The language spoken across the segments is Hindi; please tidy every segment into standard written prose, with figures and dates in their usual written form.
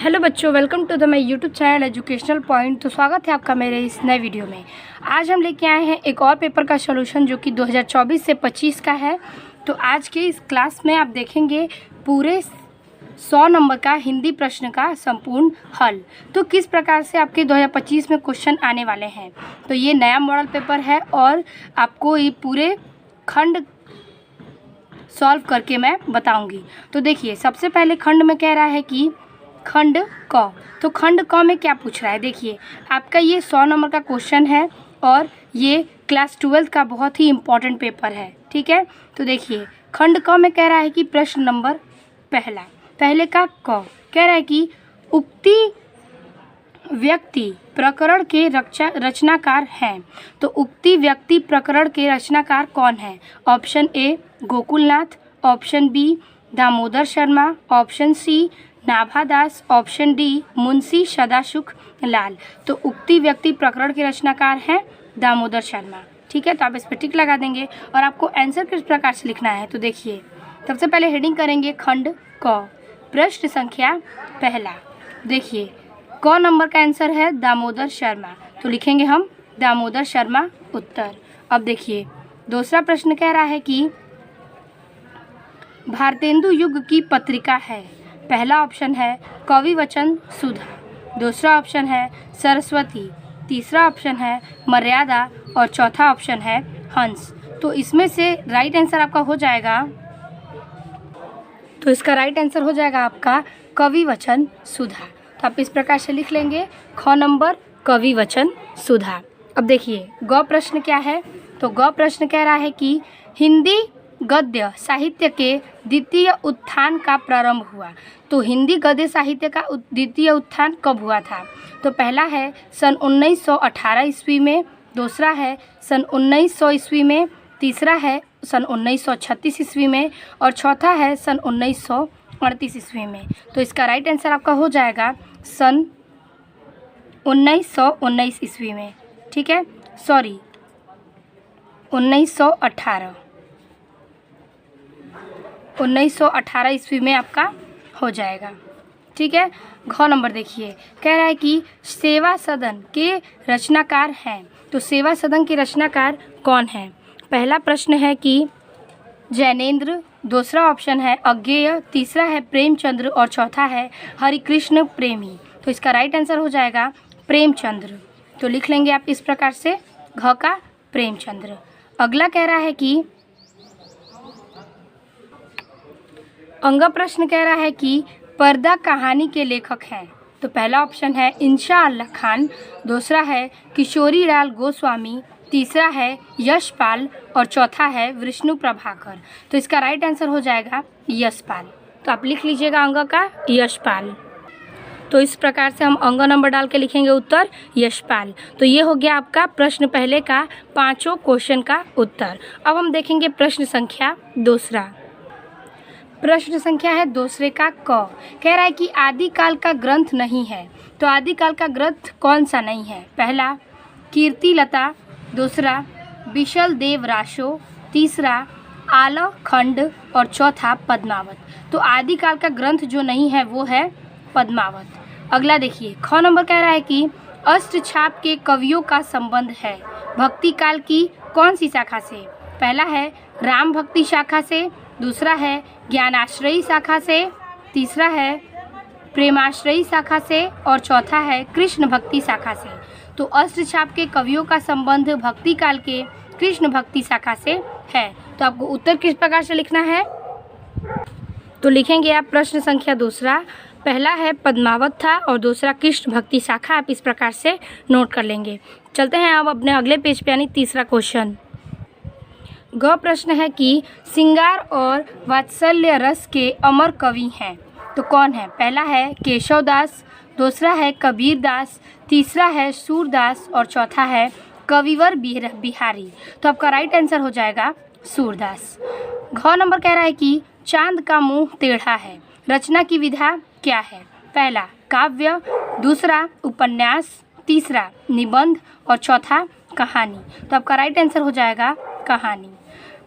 हेलो बच्चों, welcome to the my YouTube channel educational point. तो स्वागत है आपका मेरे इस नए वीडियो में। आज हम लेके आए हैं एक और पेपर का सॉल्यूशन जो कि 2024 से 25 का है। तो आज के इस क्लास में आप देखेंगे पूरे 100 नंबर का हिंदी प्रश्न का संपूर्ण हल। तो किस प्रकार से आपके 2025 में क्वेश्चन आने वाले हैं। तो ये नया मॉडल पेपर है और आपको ये पूरे खंड सॉल्व करके मैं बताऊंगी। तो देखिए, सबसे पहले खंड में कह रहा है कि खंड क। तो खंड क में क्या पूछ रहा है, देखिए आपका ये 100 नंबर का क्वेश्चन है और ये क्लास 12 का बहुत ही इम्पोर्टेंट पेपर है। ठीक है, तो देखिए खंड क में कह रहा है कि प्रश्न नंबर पहले का क कह रहा है कि उक्ति व्यक्ति प्रकरण के रचनाकार हैं। तो उक्ति व्यक्ति प्रकरण के रचनाकार कौन है। Option A Gokulnath, option B Damodar Sharma, option C Nabhadas, option D Munshi Sadasukh Lal. तो उक्ति व्यक्ति प्रकरण के रचनाकार हैं दामोदर शर्मा। ठीक है, तो आप इस पर टिक लगा देंगे और आपको आंसर किस प्रकार से लिखना है। तो देखिए, सबसे पहले हेडिंग करेंगे खंड क, प्रश्न संख्या पहला। देखिए क नंबर का आंसर है दामोदर शर्मा, तो लिखेंगे हम दामोदर शर्मा उत्तर। अब देखिए दूसरा प्रश्न कह रहा है कि भारतेंदु युग की पत्रिका है। पहला ऑप्शन है कवि वचन सुधा, दूसरा ऑप्शन है सरस्वती, तीसरा ऑप्शन है मर्यादा और चौथा ऑप्शन है हंस। तो इसमें से राइट आंसर आपका हो जाएगा, तो इसका राइट आंसर हो जाएगा आपका कवि वचन सुधा। तो आप इस प्रकार से लिख लेंगे ख नंबर कवि वचन सुधा। अब देखिए ग प्रश्न क्या है। तो ग प्रश्न कह रहा है कि हिंदी गद्य साहित्य के द्वितीय उत्थान का प्रारंभ हुआ। तो हिंदी गद्य साहित्य का द्वितीय उत्थान कब हुआ था। तो पहला है सन 1918 ईस्वी में, दूसरा है सन 1900 ईस्वी में, तीसरा है सन 1936 ईस्वी में और चौथा है सन 1938 ईस्वी में। तो इसका राइट आंसर आपका हो जाएगा सन 1919 ईस्वी में। ठीक है, सॉरी 1918 ईस्वी में आपका हो जाएगा। ठीक है, घ नंबर देखिए कह रहा है कि सेवा सदन के रचनाकार हैं। तो सेवा सदन के रचनाकार कौन है। पहला प्रश्न है कि जैनेन्द्र, दूसरा ऑप्शन है अज्ञेय, तीसरा है प्रेमचंद्र और चौथा है हरिकृष्ण प्रेमी। तो इसका राइट आंसर हो जाएगा प्रेमचंद्र। तो लिख लेंगे आप इस प्रकार से घ का प्रेमचंद्र। अगला कह रहा है कि अंगा प्रश्न कह रहा है कि पर्दा कहानी के लेखक हैं। तो पहला ऑप्शन है इंशा अल्लाह खान, दूसरा है किशोरी लाल गोस्वामी, तीसरा है यशपाल और चौथा है विष्णु प्रभाकर। तो इसका राइट आंसर हो जाएगा यशपाल। तो आप लिख लीजिएगा अंग का यशपाल। तो इस प्रकार से हम अंग नंबर डाल के लिखेंगे उत्तर यशपाल। तो ये हो गया आपका प्रश्न पहले का पांचों क्वेश्चन का उत्तर। अब हम देखेंगे प्रश्न संख्या दूसरा। प्रश्न संख्या है दूसरे का क। कह रहा है कि आदिकाल का ग्रंथ नहीं है। तो आदिकाल का ग्रंथ कौन सा नहीं है। पहला कीर्तिलता, दूसरा विशल देव राशो, तीसरा आला खंड और चौथा पद्मावत। तो आदिकाल का ग्रंथ जो नहीं है वो है पद्मावत। अगला देखिए ख नंबर कह रहा है कि अष्टछाप के कवियों का संबंध है भक्ति काल की कौन सी शाखा से। पहला है राम भक्ति शाखा से, दूसरा है ज्ञानाश्रयी शाखा से, तीसरा है प्रेमाश्रयी शाखा से और चौथा है कृष्ण भक्ति शाखा से। तो अष्टछाप के कवियों का संबंध भक्ति काल के कृष्ण भक्ति शाखा से है। तो आपको उत्तर किस प्रकार से लिखना है। तो लिखेंगे आप प्रश्न संख्या दूसरा, पहला है पद्मावत था और दूसरा कृष्ण भक्ति शाखा। आप इस प्रकार से नोट कर लेंगे। चलते हैं अब अपने अगले पेज पे, यानी तीसरा क्वेश्चन। ग प्रश्न है कि श्रृंगार और वात्सल्य रस के अमर कवि हैं। तो कौन है। पहला है केशव दास, दूसरा है कबीर दास, तीसरा है सूरदास और चौथा है कविवर बिहारी। तो आपका राइट आंसर हो जाएगा सूरदास। घ नंबर कह रहा है कि चांद का मुंह टेढ़ा है। रचना की विधा क्या है। पहला काव्य, दूसरा उपन्यास, तीसरा निबंध और चौथा कहानी। तो आपका राइट आंसर हो जाएगा कहानी।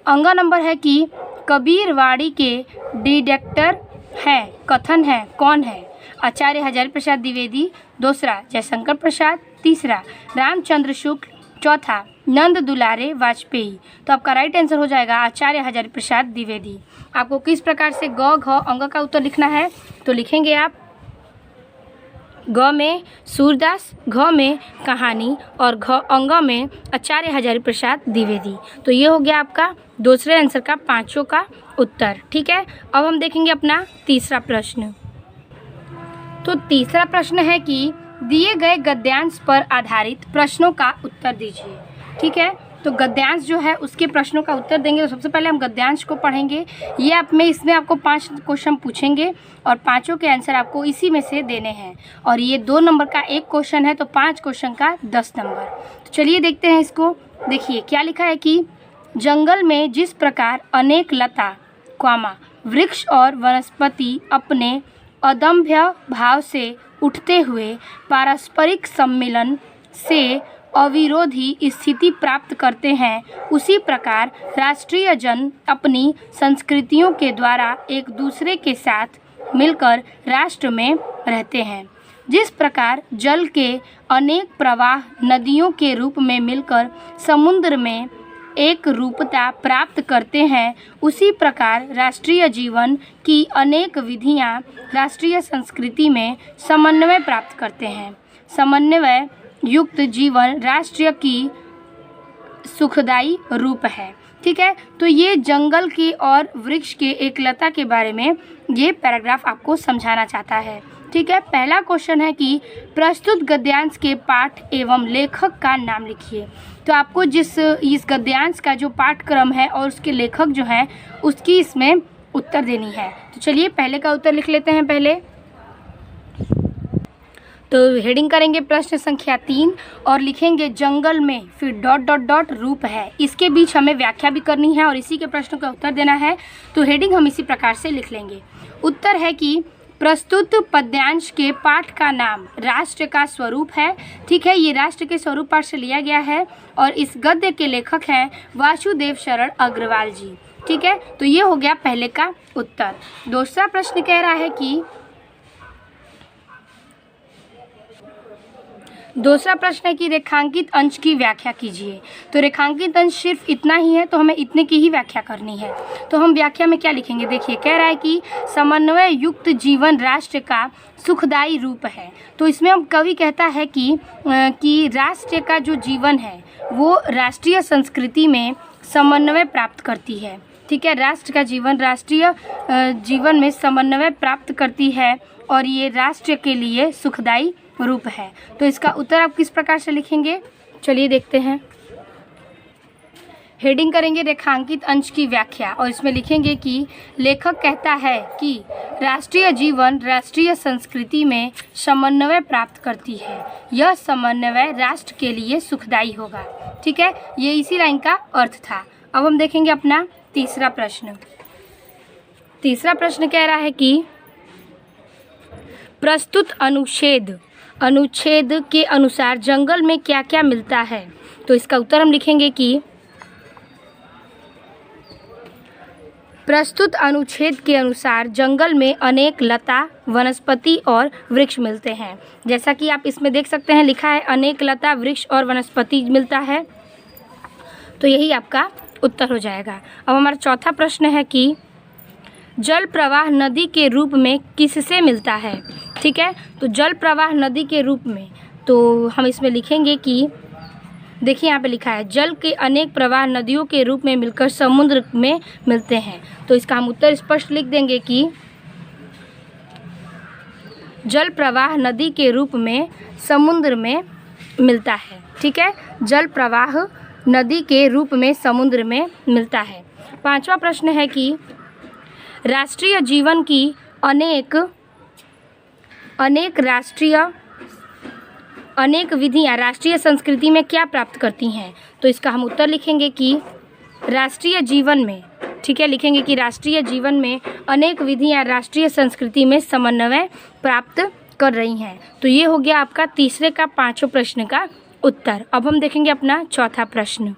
अंगा नंबर है कि कबीरवाड़ी के डिडक्टर हैं, कथन है कौन है। आचार्य हजारी प्रसाद द्विवेदी, दूसरा जयशंकर प्रसाद, तीसरा रामचंद्र शुक्ल, चौथा नंद दुलारे वाजपेयी। तो आपका राइट आंसर हो जाएगा आचार्य हजारी प्रसाद द्विवेदी। आपको किस प्रकार से ग घ अंग का उत्तर लिखना है, तो लिखेंगे आप ग में सूरदास, घ में कहानी और घ अंग में आचार्य हजारी प्रसाद द्विवेदी। तो ये हो गया आपका दूसरे आंसर का पांचों का उत्तर। ठीक है, अब हम देखेंगे अपना तीसरा प्रश्न। तो तीसरा प्रश्न है कि दिए गए गद्यांश पर आधारित प्रश्नों का उत्तर दीजिए। ठीक है, तो गद्यांश जो है उसके प्रश्नों का उत्तर देंगे। तो सबसे पहले हम गद्यांश को पढ़ेंगे। ये आप में इसमें आपको 5 क्वेश्चन पूछेंगे और पांचों के आंसर आपको इसी में से देने हैं। और ये 2 नंबर का एक क्वेश्चन है, तो 5 क्वेश्चन का 10 नंबर। तो चलिए देखते हैं इसको। देखिए क्या लिखा है कि जंगल में जिस प्रकार अनेक लता, वृक्ष और वनस्पति अपने अदम्य भाव से उठते हुए पारस्परिक सम्मिलन से अविरोधी स्थिति प्राप्त करते हैं, उसी प्रकार राष्ट्रीय जन अपनी संस्कृतियों के द्वारा एक दूसरे के साथ मिलकर राष्ट्र में रहते हैं। जिस प्रकार जल के अनेक प्रवाह नदियों के रूप में मिलकर समुद्र में एक रूपता प्राप्त करते हैं, उसी प्रकार राष्ट्रीय जीवन की अनेक विधियां राष्ट्रीय संस्कृति में समन्वय प्राप्त करते हैं। समन्वय युक्त जीवन राष्ट्र की सुखदायी रूप है। ठीक है, तो ये जंगल की और वृक्ष के एक लता के बारे में ये पैराग्राफ आपको समझाना चाहता है। ठीक है, पहला क्वेश्चन है कि प्रस्तुत गद्यांश के पाठ एवं लेखक का नाम लिखिए। तो आपको इस गद्यांश का जो पाठक्रम है और उसके लेखक जो है उसकी इसमें उत्तर देनी है। तो चलिए पहले का उत्तर लिख लेते हैं पहले। तो हेडिंग करेंगे प्रश्न संख्या 3 और लिखेंगे जंगल में, फिर डॉट डॉट डॉट रूप है। इसके बीच हमें व्याख्या भी करनी है और इसी के प्रश्नों का उत्तर देना है। तो हेडिंग हम इसी प्रकार से लिख लेंगे। उत्तर है कि प्रस्तुत पद्यांश के पाठ का नाम राष्ट्र का स्वरूप है। ठीक है, ये राष्ट्र के स्वरूप पाठ से लिया गया है और इस गद्य के लेखक हैं वासुदेव शरण अग्रवाल जी। ठीक है, तो ये हो गया पहले का उत्तर। दूसरा प्रश्न कह रहा है कि दूसरा प्रश्न है कि रेखांकित अंश की व्याख्या कीजिए। तो रेखांकित अंश सिर्फ इतना ही है, तो हमें इतने की ही व्याख्या करनी है। तो हम व्याख्या में क्या लिखेंगे, देखिए कह रहा है कि समन्वय युक्त जीवन राष्ट्र का सुखदायी रूप है। तो इसमें हम कवि कहता है कि राष्ट्र का जो जीवन है वो राष्ट्रीय संस्कृति में समन्वय प्राप्त करती है। ठीक है, राष्ट्र का जीवन राष्ट्रीय जीवन में समन्वय प्राप्त करती है और ये राष्ट्र के लिए सुखदायी रूप है। तो इसका उत्तर आप किस प्रकार से लिखेंगे, चलिए देखते हैं। हेडिंग करेंगे रेखांकित अंश की व्याख्या और इसमें लिखेंगे कि लेखक कहता है कि राष्ट्रीय जीवन राष्ट्रीय संस्कृति में समन्वय प्राप्त करती है। यह समन्वय राष्ट्र के लिए सुखदायी होगा। ठीक है, ये इसी लाइन का अर्थ था। अब हम देखेंगे अपना तीसरा प्रश्न। तीसरा प्रश्न कह रहा है कि प्रस्तुत अनुच्छेद के अनुसार जंगल में क्या क्या मिलता है। तो इसका उत्तर हम लिखेंगे कि प्रस्तुत अनुच्छेद के अनुसार जंगल में अनेक लता, वनस्पति और वृक्ष मिलते हैं। जैसा कि आप इसमें देख सकते हैं लिखा है अनेक लता, वृक्ष और वनस्पति मिलता है। तो यही आपका उत्तर हो जाएगा। अब हमारा चौथा प्रश्न है कि जल प्रवाह नदी के रूप में किससे मिलता है। ठीक है, तो जल प्रवाह नदी के रूप में, तो हम इसमें लिखेंगे कि देखिए यहाँ पे लिखा है जल के अनेक प्रवाह नदियों के रूप में मिलकर समुद्र में मिलते हैं। तो इसका हम उत्तर स्पष्ट लिख देंगे कि जल प्रवाह नदी के रूप में समुद्र में मिलता है। ठीक है, जल प्रवाह नदी के रूप में समुद्र में मिलता है। पांचवा प्रश्न है कि राष्ट्रीय जीवन की अनेक विधियां राष्ट्रीय संस्कृति में क्या प्राप्त करती हैं। तो इसका हम उत्तर लिखेंगे कि राष्ट्रीय जीवन में, ठीक है, लिखेंगे कि राष्ट्रीय जीवन में अनेक विधियां राष्ट्रीय संस्कृति में समन्वय प्राप्त कर रही हैं। तो ये हो गया आपका तीसरे का पांचों प्रश्न का उत्तर। अब हम देखेंगे अपना चौथा प्रश्न।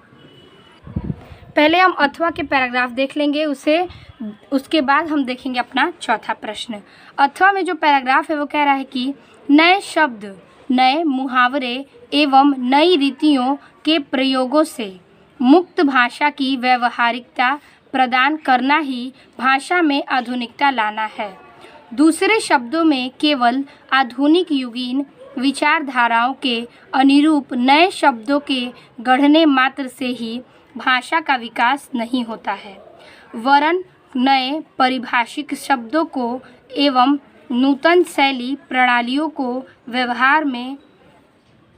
पहले हम अथवा के पैराग्राफ देख लेंगे, उसके बाद हम देखेंगे अपना चौथा प्रश्न। अथवा में जो पैराग्राफ है वो कह रहा है कि नए शब्द, नए मुहावरे एवं नई रीतियों के प्रयोगों से मुक्त भाषा की व्यवहारिकता प्रदान करना ही भाषा में आधुनिकता लाना है। दूसरे शब्दों में केवल आधुनिक युगीन विचारधाराओं के अनुरूप नए शब्दों के गढ़ने मात्र से ही भाषा का विकास नहीं होता है, वरन नए परिभाषिक शब्दों को एवं नूतन शैली प्रणालियों को व्यवहार में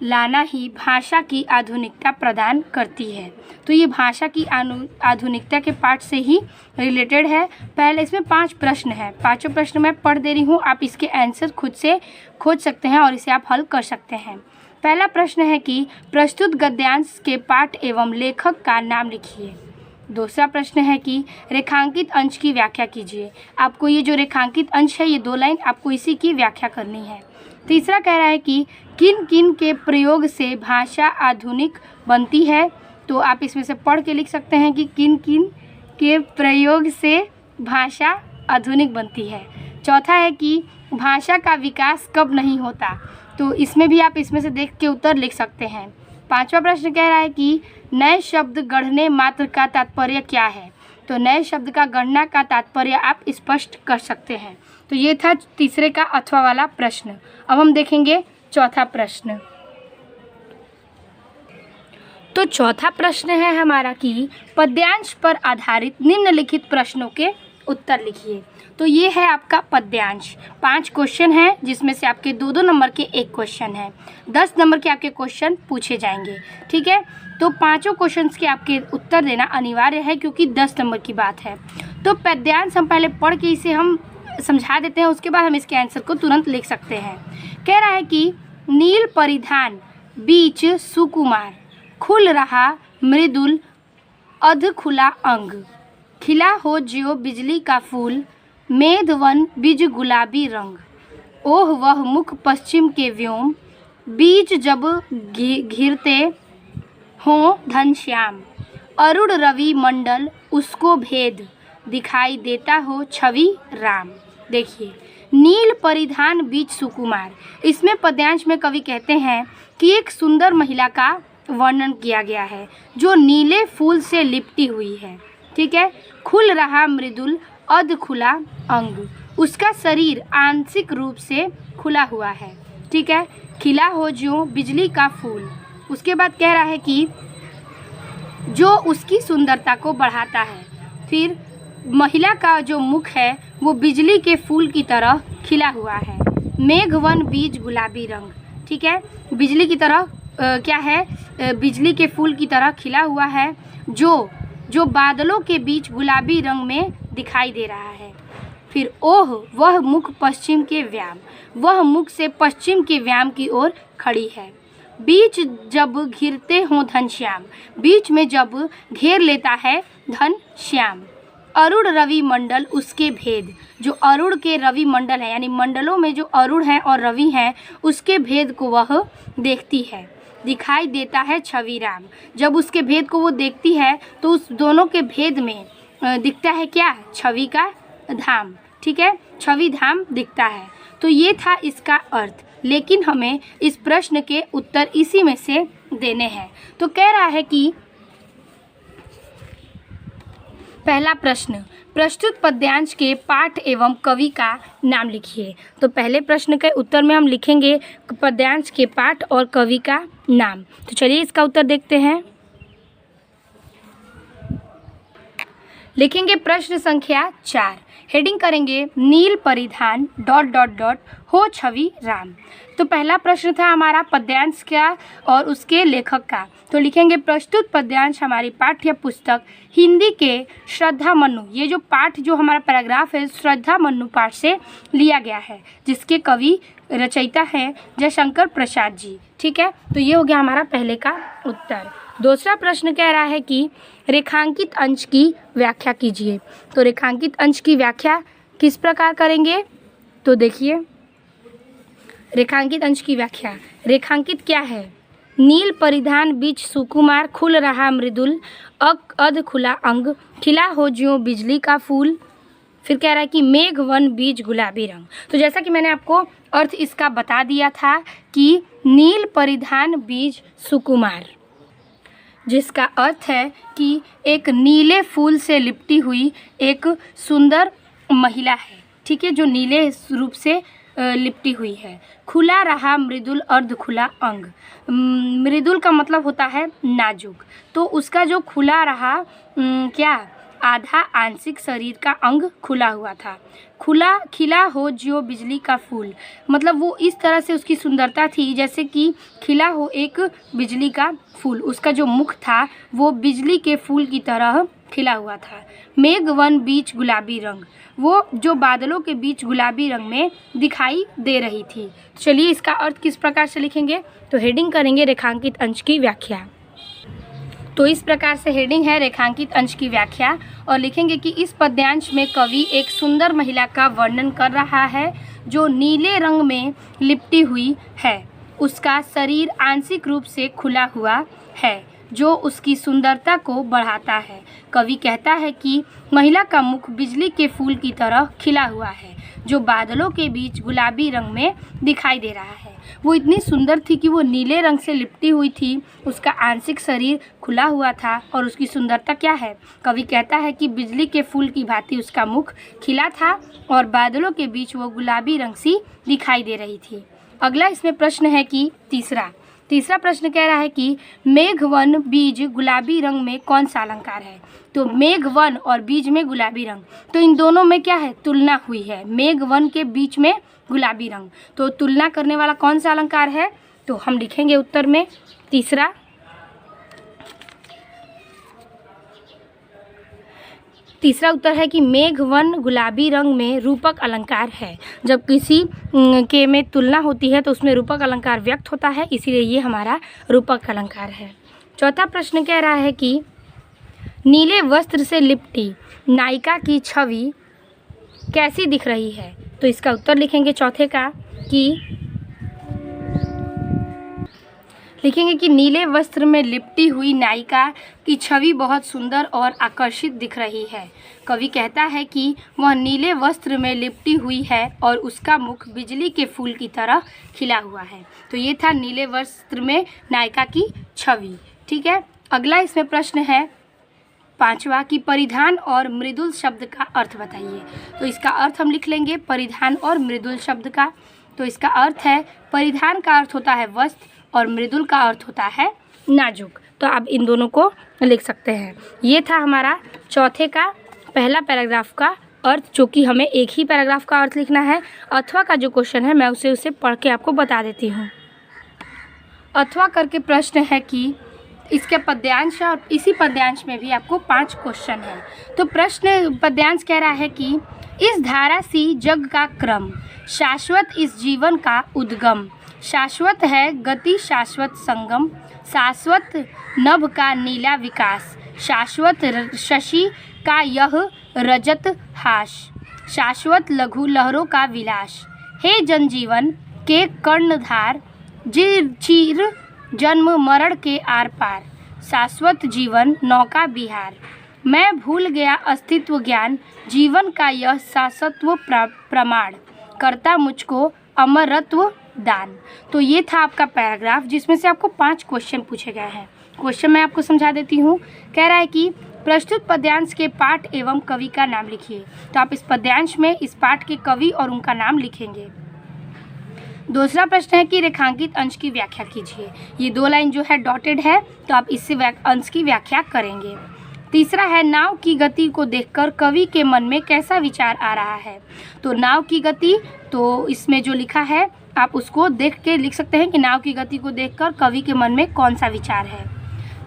लाना ही भाषा की आधुनिकता प्रदान करती है। तो ये भाषा की आधुनिकता के पाठ से ही रिलेटेड है। पहले इसमें 5 प्रश्न हैं, पांचों प्रश्न मैं पढ़ दे रही हूँ, आप इसके आंसर खुद से खोज सकते हैं और इसे आप हल कर सकते हैं। पहला प्रश्न है कि प्रस्तुत गद्यांश के पाठ एवं लेखक का नाम लिखिए। दूसरा प्रश्न है कि रेखांकित अंश की व्याख्या कीजिए। आपको ये जो रेखांकित अंश है, ये 2 लाइन आपको इसी की व्याख्या करनी है। तीसरा कह रहा है कि किन किन के प्रयोग से भाषा आधुनिक बनती है। तो आप इसमें से पढ़ के लिख सकते हैं कि किन किन के प्रयोग से भाषा आधुनिक बनती है। चौथा है कि भाषा का विकास कब नहीं होता, तो इसमें भी आप इसमें से देख के उत्तर लिख सकते हैं। पांचवा प्रश्न कह रहा है कि नए शब्द गढ़ने मात्र का तात्पर्य क्या है। तो नए शब्द का गढ़ना का तात्पर्य आप स्पष्ट कर सकते हैं। तो ये था तीसरे का अथवा वाला प्रश्न। अब हम देखेंगे चौथा प्रश्न। तो चौथा प्रश्न है हमारा कि पद्यांश पर आधारित निम्नलिखित प्रश्नों के उत्तर लिखिए। तो ये है आपका पद्यांश। 5 क्वेश्चन हैं, जिसमें से आपके 2-2 नंबर के 1 क्वेश्चन है। 10 नंबर के आपके क्वेश्चन पूछे जाएंगे, ठीक है। तो पांचों क्वेश्चंस के आपके उत्तर देना अनिवार्य है, क्योंकि 10 नंबर की बात है। तो पद्यांश हम पहले पढ़ के इसे हम समझा देते हैं, उसके बाद हम इसके आंसर को तुरंत लिख सकते हैं। कह रहा है कि नील परिधान बीच सुकुमार, खुल रहा मृदुल अध खुला अंग, खिला हो ज्यो बिजली का फूल, मेघवन बीज गुलाबी रंग, ओह वह मुख पश्चिम के व्योम, बीज जब घिरते हों घनश्याम, अरुण रवि मंडल उसको भेद, दिखाई देता हो छवि राम। देखिए, नील परिधान बीच सुकुमार, इसमें पद्यांश में कवि कहते हैं कि एक सुंदर महिला का वर्णन किया गया है जो नीले फूल से लिपटी हुई है, ठीक है। खुल रहा मृदुल अध खुला अंग, उसका शरीर आंशिक रूप से खुला हुआ है, ठीक है। खिला हो जो बिजली का फूल, उसके बाद कह रहा है कि जो उसकी सुंदरता को बढ़ाता है। फिर महिला का जो मुख है वो बिजली के फूल की तरह खिला हुआ है। मेघवन बीज गुलाबी रंग, ठीक है। बिजली की तरह क्या है, बिजली के फूल की तरह खिला हुआ है, जो बादलों के बीच गुलाबी रंग में दिखाई दे रहा है। फिर ओह वह मुख पश्चिम के व्याम, वह मुख से पश्चिम के व्याम की ओर खड़ी है। बीच जब घिरते हों घनश्याम, बीच में जब घेर लेता है घनश्याम। अरुण रवि मंडल उसके भेद, जो अरुण के रवि मंडल है, यानी मंडलों में जो अरुण है और रवि है, उसके भेद को वह देखती है। दिखाई देता है छवि राम, जब उसके भेद को वो देखती है तो उस दोनों के भेद में दिखता है क्या, छवि का धाम, ठीक है। छवि धाम दिखता है। तो ये था इसका अर्थ, लेकिन हमें इस प्रश्न के उत्तर इसी में से देने हैं। तो कह रहा है कि पहला प्रश्न, प्रस्तुत पद्यांश के पाठ एवं कवि का नाम लिखिए। तो पहले प्रश्न के उत्तर में हम लिखेंगे पद्यांश के पाठ और कवि का नाम। तो चलिए इसका उत्तर देखते हैं। लिखेंगे प्रश्न संख्या 4, हेडिंग करेंगे नील परिधान ... हो छवि राम। तो पहला प्रश्न था हमारा पद्यांश का और उसके लेखक का। तो लिखेंगे प्रस्तुत पद्यांश हमारी पाठ्य पुस्तक हिंदी के श्रद्धा मन्नू, ये जो पाठ जो हमारा पैराग्राफ है श्रद्धा मन्नू पाठ से लिया गया है, जिसके कवि रचयिता है जयशंकर प्रसाद जी, ठीक है। तो ये हो गया हमारा पहले का उत्तर। दूसरा प्रश्न कह रहा है कि रेखांकित अंश की व्याख्या कीजिए। तो रेखांकित अंश की व्याख्या किस प्रकार करेंगे, तो देखिए रेखांकित अंश की व्याख्या। रेखांकित क्या है, नील परिधान बीच सुकुमार, खुल रहा मृदुल अध खुला अंग, खिला हो ज्यों बिजली का फूल। फिर कह रहा है कि मेघ वन बीज गुलाबी रंग। तो जैसा कि मैंने आपको अर्थ इसका बता दिया था कि नील परिधान बीज सुकुमार, जिसका अर्थ है कि एक नीले फूल से लिपटी हुई एक सुंदर महिला है, ठीक है, जो नीले रूप से लिपटी हुई है। खुला रहा मृदुल अर्ध खुला अंग, मृदुल का मतलब होता है नाजुक, तो उसका जो खुला रहा क्या आधा आंशिक शरीर का अंग खुला हुआ था। खुला खिला हो जो बिजली का फूल, मतलब वो इस तरह से उसकी सुंदरता थी जैसे कि खिला हो एक बिजली का फूल। उसका जो मुख था वो बिजली के फूल की तरह खिला हुआ था। मेघ वन बीच गुलाबी रंग, वो जो बादलों के बीच गुलाबी रंग में दिखाई दे रही थी। चलिए इसका अर्थ किस प्रकार से लिखेंगे, तो हेडिंग करेंगे रेखांकित अंश की व्याख्या। तो इस प्रकार से हेडिंग है रेखांकित अंश की व्याख्या, और लिखेंगे कि इस पद्यांश में कवि एक सुंदर महिला का वर्णन कर रहा है जो नीले रंग में लिपटी हुई है। उसका शरीर आंशिक रूप से खुला हुआ है जो उसकी सुंदरता को बढ़ाता है। कवि कहता है कि महिला का मुख बिजली के फूल की तरह खिला हुआ है जो बादलों के बीच गुलाबी रंग में दिखाई दे रहा है। वो इतनी सुंदर थी कि वो नीले रंग से लिपटी हुई थी, उसका आंशिक शरीर खुला हुआ था और उसकी सुंदरता क्या है, कवि कहता है कि बिजली के फूल की भांति उसका मुख खिला था और बादलों के बीच वो गुलाबी रंग सी दिखाई दे रही थी। अगला इसमें प्रश्न है कि तीसरा प्रश्न कह रहा है कि मेघ वन बीज गुलाबी रंग में कौन सा अलंकार है। तो मेघ वन और बीज में गुलाबी रंग, तो इन दोनों में क्या है, तुलना हुई है। मेघ वन के बीच में गुलाबी रंग, तो तुलना करने वाला कौन सा अलंकार है, तो हम लिखेंगे उत्तर में तीसरा उत्तर है कि मेघ वन गुलाबी रंग में रूपक अलंकार है। जब किसी के में तुलना होती है तो उसमें रूपक अलंकार व्यक्त होता है, इसीलिए ये हमारा रूपक अलंकार है। चौथा प्रश्न कह रहा है कि नीले वस्त्र से लिपटी नायिका की छवि कैसी दिख रही है। तो इसका उत्तर लिखेंगे चौथे का कि नीले वस्त्र में लिपटी हुई नायिका की छवि बहुत सुंदर और आकर्षित दिख रही है। कवि कहता है कि वह नीले वस्त्र में लिपटी हुई है और उसका मुख बिजली के फूल की तरह खिला हुआ है। तो ये था नीले वस्त्र में नायिका की छवि, ठीक है। अगला इसमें प्रश्न है पांचवा कि परिधान और मृदुल शब्द का अर्थ बताइए। तो इसका अर्थ हम लिख लेंगे परिधान और मृदुल शब्द का। तो इसका अर्थ है परिधान का अर्थ होता है वस्त्र और मृदुल का अर्थ होता है नाजुक। तो आप इन दोनों को लिख सकते हैं। ये था हमारा चौथे का पहला पैराग्राफ का अर्थ, जो कि हमें एक ही पैराग्राफ का अर्थ लिखना है। अथवा का जो क्वेश्चन है मैं उसे पढ़ के आपको बता देती हूँ। अथवा करके प्रश्न है कि इसके पद्यांश है और इसी पद्यांश में भी आपको 5 क्वेश्चन है। तो प्रश्न पद्यांश कह रहा है कि इस धारा सी जग का क्रम, शाश्वत इस जीवन का उद्गम, शाश्वत है गति शाश्वत संगम, शाश्वत नभ का नीला विकास, शाश्वत शशि का यह रजत हास, शाश्वत लघु लहरों का विलास, हे जनजीवन के कर्णधार, चीर जन्म मरण के आर पार, शाश्वत जीवन नौका बिहार, मैं भूल गया अस्तित्व ज्ञान, जीवन का यह शाश्वत प्रमाण, करता मुझको अमरत्व दान। तो ये था आपका पैराग्राफ, जिसमें से आपको 5 क्वेश्चन पूछे गए हैं। क्वेश्चन मैं आपको समझा देती हूँ। कह रहा है कि प्रस्तुत पद्यांश के पाठ एवं कवि का नाम लिखिए। तो आप इस पद्यांश में इस पाठ के कवि और उनका नाम लिखेंगे। दूसरा प्रश्न है कि रेखांकित अंश की व्याख्या कीजिए। ये 2 लाइन जो है डॉटेड है, तो आप इससे अंश की व्याख्या करेंगे। तीसरा है नाव की गति को देखकर कवि के मन में कैसा विचार आ रहा है। तो नाव की गति, तो इसमें जो लिखा है आप उसको देख के लिख सकते हैं कि नाव की गति को देखकर कवि के मन में कौन सा विचार है।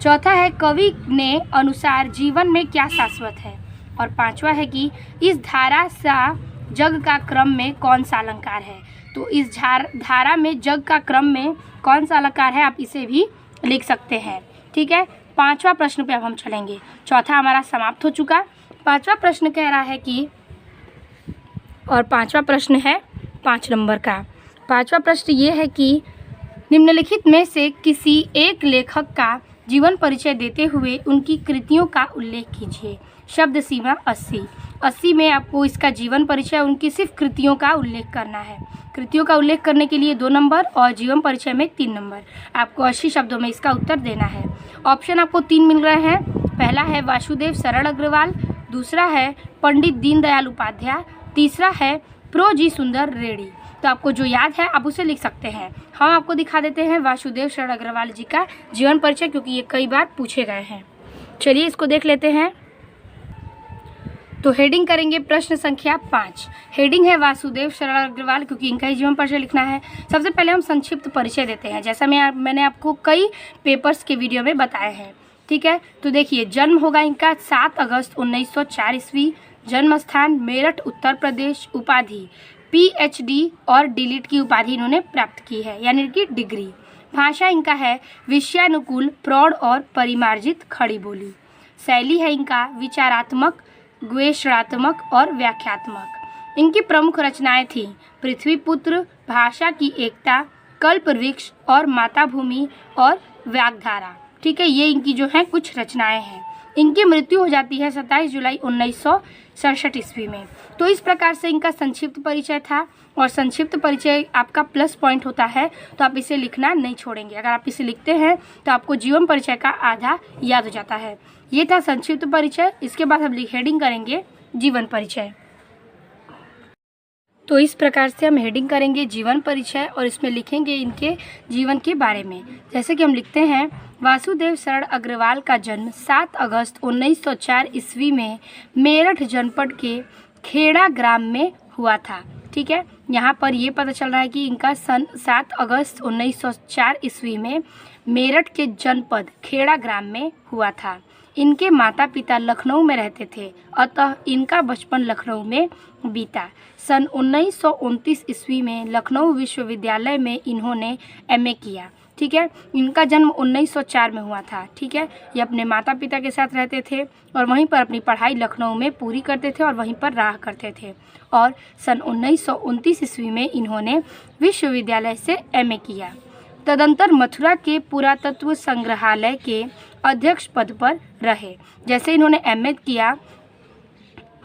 चौथा है कवि ने अनुसार जीवन में क्या शाश्वत है। और 5वां है कि इस धारा सा जग का क्रम में कौन सा अलंकार है। तो इस धारा में जग का क्रम में कौन सा अलंकार है, आप इसे भी लिख सकते हैं, ठीक है। 5वां प्रश्न पे अब हम चलेंगे। चौथा हमारा समाप्त हो चुका। 5वां प्रश्न कह रहा है कि, और 5वां प्रश्न है 5 नंबर का। 5वां प्रश्न ये है कि निम्नलिखित में से किसी एक लेखक का जीवन परिचय देते हुए उनकी कृतियों का उल्लेख कीजिए। शब्द सीमा 80 में आपको इसका जीवन परिचय, उनकी सिर्फ कृतियों का उल्लेख करना है। कृतियों का उल्लेख करने के लिए 2 नंबर और जीवन परिचय में 3 नंबर। आपको 80 शब्दों में इसका उत्तर देना है। ऑप्शन आपको 3 मिल रहे हैं। पहला है वासुदेव सरल अग्रवाल, दूसरा है पंडित दीनदयाल उपाध्याय, तीसरा है प्रो जी सुंदर रेड्डी। तो आपको जो याद है आप उसे लिख सकते हैं। हम आपको दिखा देते हैं वासुदेव सरल अग्रवाल जी का जीवन परिचय, क्योंकि ये कई बार पूछे गए हैं। चलिए इसको देख लेते हैं। तो हेडिंग करेंगे प्रश्न संख्या 5। हेडिंग है वासुदेव सरल अग्रवाल, क्योंकि इनका ही जीवन परिचय लिखना है। सबसे पहले हम संक्षिप्त परिचय देते हैं, जैसा मैंने आपको कई पेपर्स के वीडियो में बताए हैं। ठीक है, तो देखिए जन्म होगा इनका 7 अगस्त 1904 ईस्वी। जन्म स्थान मेरठ उत्तर प्रदेश। उपाधि PhD और डीलिट की उपाधि इन्होंने प्राप्त की है, यानी कि डिग्री। भाषा इनका है विषयानुकूल, प्रौढ़ और परिमार्जित खड़ी बोली। शैली है इनका विचारात्मक, द्वेषणात्मक और व्याख्यात्मक। इनकी प्रमुख रचनाएं थीं पृथ्वीपुत्र, भाषा की एकता, कल्पवृक्ष और माताभूमि और व्यागधारा। ठीक है, ये इनकी जो है कुछ रचनाएं हैं। इनकी मृत्यु हो जाती है 27 जुलाई 1967 ईस्वी में। तो इस प्रकार से इनका संक्षिप्त परिचय था, और संक्षिप्त परिचय आपका प्लस पॉइंट होता है, तो आप इसे लिखना नहीं छोड़ेंगे। अगर आप इसे लिखते हैं तो आपको जीवन परिचय का आधा याद हो जाता है। ये था संक्षिप्त परिचय। इसके बाद हम हेडिंग करेंगे जीवन परिचय। तो इस प्रकार से हम हेडिंग करेंगे जीवन परिचय और इसमें लिखेंगे इनके जीवन के बारे में। जैसे कि हम लिखते हैं, वासुदेव सरल अग्रवाल का जन्म 7 अगस्त 1904 ईस्वी में मेरठ जनपद के खेड़ा ग्राम में हुआ था। ठीक है, यहाँ पर ये पता चल रहा है कि इनका सन 7 अगस्त 1904 ईस्वी में मेरठ के जनपद खेड़ा ग्राम में हुआ था। इनके माता पिता लखनऊ में रहते थे, अतः इनका बचपन लखनऊ में बीता। सन 1929 ईस्वी में लखनऊ विश्वविद्यालय में इन्होंने MA किया। ठीक है, इनका जन्म 1904 में हुआ था। ठीक है, ये अपने माता पिता के साथ रहते थे और वहीं पर अपनी पढ़ाई लखनऊ में पूरी करते थे और वहीं पर रहा करते थे। और सन 1929 ईस्वी में इन्होंने विश्वविद्यालय से MA किया। तदंतर मथुरा के पुरातत्व संग्रहालय के अध्यक्ष पद पर रहे। जैसे इन्होंने MA किया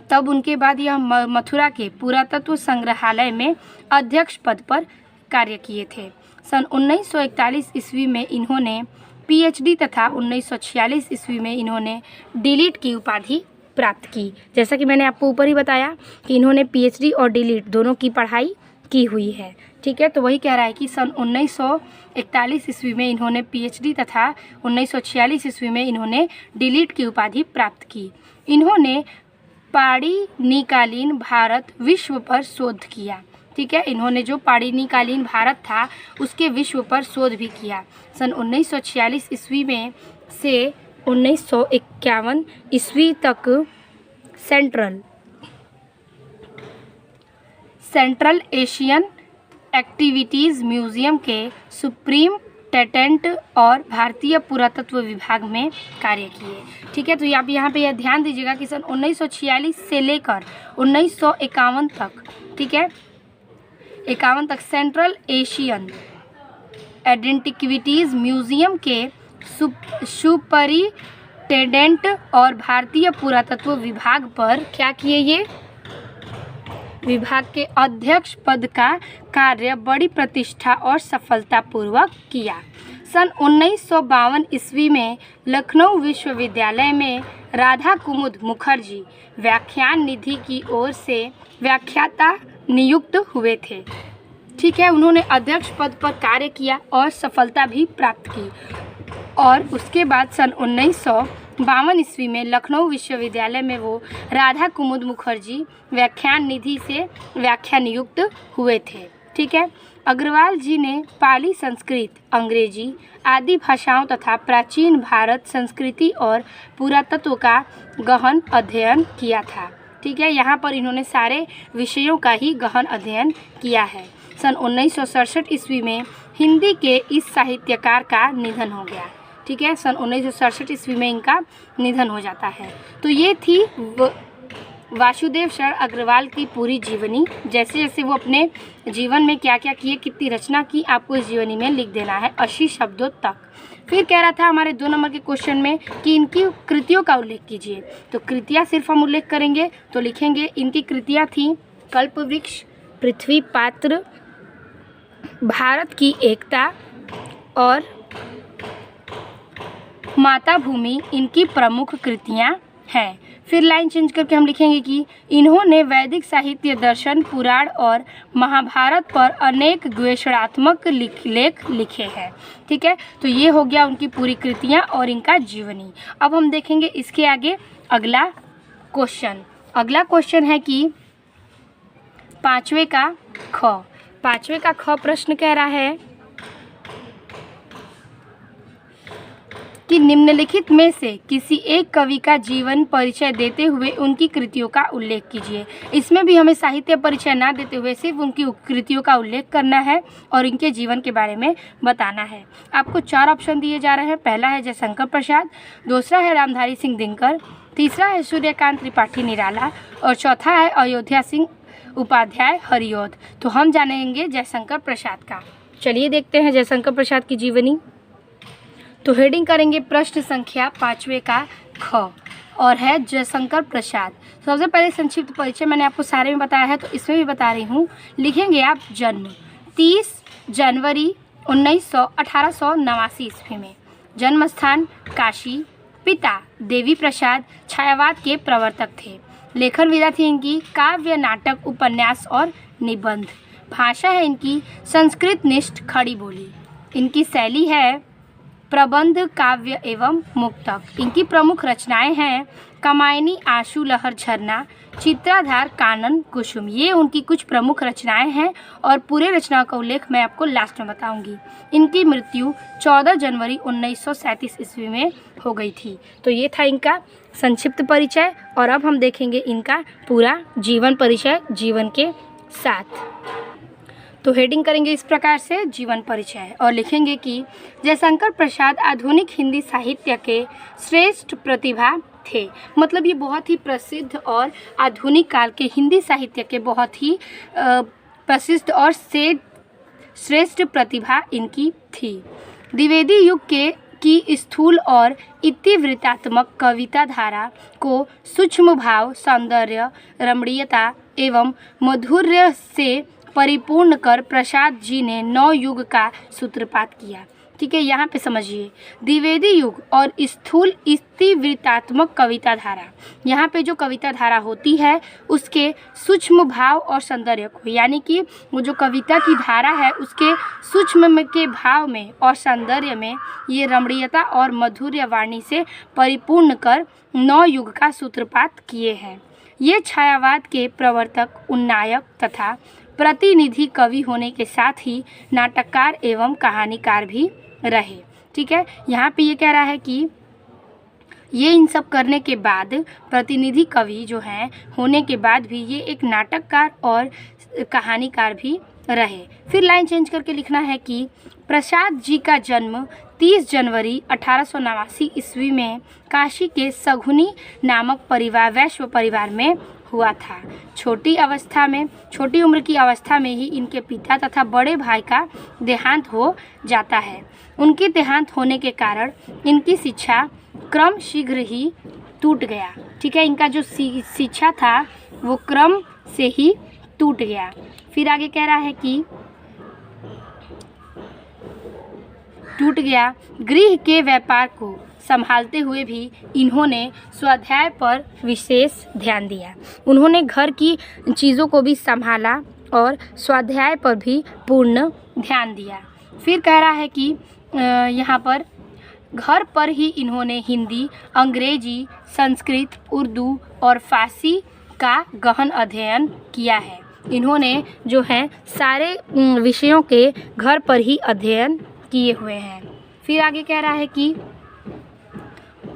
तब उनके बाद यह मथुरा के पुरातत्व संग्रहालय में अध्यक्ष पद पर कार्य किए थे। सन 1941 ईस्वी में इन्होंने PhD तथा 1946 ईस्वी में इन्होंने डीलिट की उपाधि प्राप्त की। जैसा कि मैंने आपको ऊपर ही बताया कि इन्होंने PhD और डीलिट दोनों की पढ़ाई की हुई है। ठीक है, तो वही कह रहा है कि सन 1941 ईस्वी में इन्होंने PhD तथा 1946 ईस्वी में इन्होंने डीलिट की उपाधि प्राप्त की। इन्होंने पाणिनिकालीन भारत विश्व पर शोध किया। ठीक है, इन्होंने जो पाणिनिकालीन भारत था उसके विश्व पर शोध भी किया। सन 1946 ईस्वी में से 1951 ईस्वी तक सेंट्रल एशियन एक्टिविटीज़ म्यूजियम के सुप्रिंटेंडेंट और भारतीय पुरातत्व विभाग में कार्य किए। ठीक है, तो आप यहाँ पे यह ध्यान दीजिएगा कि सन 1946 से लेकर 1951 तक, ठीक है, 51 तक सेंट्रल एशियन एंटिक्विटीज़ म्यूजियम के सुपरिटेंडेंट और भारतीय पुरातत्व विभाग पर क्या किए, ये विभाग के अध्यक्ष पद का कार्य बड़ी प्रतिष्ठा और सफलतापूर्वक किया। सन 1952 ईस्वी में लखनऊ विश्वविद्यालय में राधा कुमुद मुखर्जी व्याख्यान निधि की ओर से व्याख्याता नियुक्त हुए थे। ठीक है, उन्होंने अध्यक्ष पद पर कार्य किया और सफलता भी प्राप्त की। और उसके बाद सन 1952 ईस्वी में लखनऊ विश्वविद्यालय में वो राधा कुमुद मुखर्जी व्याख्यान निधि से व्याख्या नियुक्त हुए थे। ठीक है, अग्रवाल जी ने पाली, संस्कृत, अंग्रेजी आदि भाषाओं तथा प्राचीन भारत संस्कृति और पुरातत्व का गहन अध्ययन किया था। ठीक है, यहाँ पर इन्होंने सारे विषयों का ही गहन अध्ययन किया है। सन 1967 ईस्वी में हिंदी के इस साहित्यकार का निधन हो गया। ठीक है, सन 1967 ईस्वी में इनका निधन हो जाता है। तो ये थी वासुदेव शरण अग्रवाल की पूरी जीवनी, जैसे जैसे वो अपने जीवन में क्या क्या किए, कितनी रचना की, आपको इस जीवनी में लिख देना है 80 शब्दों तक। फिर कह रहा था हमारे 2 नंबर के क्वेश्चन में कि इनकी कृतियों का उल्लेख कीजिए। तो कृतियाँ सिर्फ हम उल्लेख करेंगे तो लिखेंगे इनकी कृतियाँ थीं कल्पवृक्ष, पृथ्वी पात्र, भारत की एकता और माता भूमि इनकी प्रमुख कृतियाँ हैं। फिर लाइन चेंज करके हम लिखेंगे कि इन्होंने वैदिक साहित्य, दर्शन, पुराण और महाभारत पर अनेक गवेषणात्मक लेख लिखे हैं। ठीक है, तो ये हो गया उनकी पूरी कृतियाँ और इनका जीवनी। अब हम देखेंगे इसके आगे अगला क्वेश्चन। अगला क्वेश्चन है कि 5वें का ख प्रश्न कह रहा है कि निम्नलिखित में से किसी एक कवि का जीवन परिचय देते हुए उनकी कृतियों का उल्लेख कीजिए। इसमें भी हमें साहित्य परिचय ना देते हुए सिर्फ उनकी कृतियों का उल्लेख करना है और इनके जीवन के बारे में बताना है। आपको 4 ऑप्शन दिए जा रहे हैं। पहला है जयशंकर प्रसाद, दूसरा है रामधारी सिंह दिनकर, तीसरा है सूर्यकांत त्रिपाठी निराला और चौथा है अयोध्या सिंह उपाध्याय हरिऔध। तो हम जानेंगे जयशंकर प्रसाद का। चलिए देखते हैं जयशंकर प्रसाद की जीवनी। तो हेडिंग करेंगे प्रश्न संख्या 5वें का ख और है जयशंकर प्रसाद। सबसे पहले संक्षिप्त परिचय मैंने आपको सारे में बताया है, तो इसमें भी बता रही हूँ। लिखेंगे आप जन्म 30 जनवरी 1889 ईस्वी में, जन्म स्थान काशी, पिता देवी प्रसाद छायावाद के प्रवर्तक थे। लेखन विधा थी इनकी काव्य, नाटक, उपन्यास और निबंध। भाषा है इनकी संस्कृत निष्ठ खड़ी बोली। इनकी शैली है प्रबंध, काव्य एवं मुक्तक। इनकी प्रमुख रचनाएं हैं कमायनी, आशु, लहर, झरना, चित्राधार, कानन, कुसुम। ये उनकी कुछ प्रमुख रचनाएं हैं और पूरे रचनाओं का उल्लेख मैं आपको लास्ट में बताऊंगी। इनकी मृत्यु 14 जनवरी 1937 ईस्वी में हो गई थी। तो ये था इनका संक्षिप्त परिचय और अब हम देखेंगे इनका पूरा जीवन परिचय जीवन के साथ। तो हेडिंग करेंगे इस प्रकार से जीवन परिचय और लिखेंगे कि जयशंकर प्रसाद आधुनिक हिंदी साहित्य के श्रेष्ठ प्रतिभा थे। मतलब ये बहुत ही प्रसिद्ध और आधुनिक काल के हिंदी साहित्य के बहुत ही प्रसिद्ध और श्रेष्ठ प्रतिभा इनकी थी। द्विवेदी युग की स्थूल और इतिवृत्तात्मक कविता धारा को सूक्ष्म भाव, सौंदर्य, रमणीयता एवं माधुर्य से परिपूर्ण कर प्रसाद जी ने नौ युग का सूत्रपात किया। ठीक है, यहाँ पे समझिए द्विवेदी युग और स्थूल इतिवृत्तात्मक कविता धारा। यहाँ पे जो कविता धारा होती है उसके सूक्ष्म भाव और सौंदर्य को, यानी कि वो जो कविता की धारा है उसके सूक्ष्म के भाव में और सौंदर्य में ये रमणीयता और मधुर्य वाणी से परिपूर्ण कर नौ युग का सूत्रपात किए हैं। ये छायावाद के प्रवर्तक, उन्नायक तथा प्रतिनिधि कवि होने के साथ ही नाटककार एवं कहानीकार भी रहे। ठीक है, यहाँ पे ये कह रहा है कि ये इन सब करने के बाद प्रतिनिधि कवि जो हैं होने के बाद भी ये एक नाटककार और कहानीकार भी रहे। फिर लाइन चेंज करके लिखना है कि प्रसाद जी का जन्म 30 जनवरी 1889 ईस्वी में काशी के सगुनी नामक वैश्य परिवार में हुआ था। छोटी उम्र की अवस्था में ही इनके पिता तथा बड़े भाई का देहांत हो जाता है। उनके देहांत होने के कारण इनकी शिक्षा क्रम शीघ्र ही टूट गया। ठीक है, इनका जो शिक्षा था वो क्रम से ही टूट गया। फिर आगे कह रहा है कि टूट गया। गृह के व्यापार को संभालते हुए भी इन्होंने स्वाध्याय पर विशेष ध्यान दिया। उन्होंने घर की चीज़ों को भी संभाला और स्वाध्याय पर भी पूर्ण ध्यान दिया। फिर कह रहा है कि यहाँ पर घर पर ही इन्होंने हिंदी, अंग्रेजी, संस्कृत, उर्दू और फारसी का गहन अध्ययन किया है। इन्होंने जो है सारे विषयों के घर पर ही अध्ययन किए हुए हैं। फिर आगे कह रहा है कि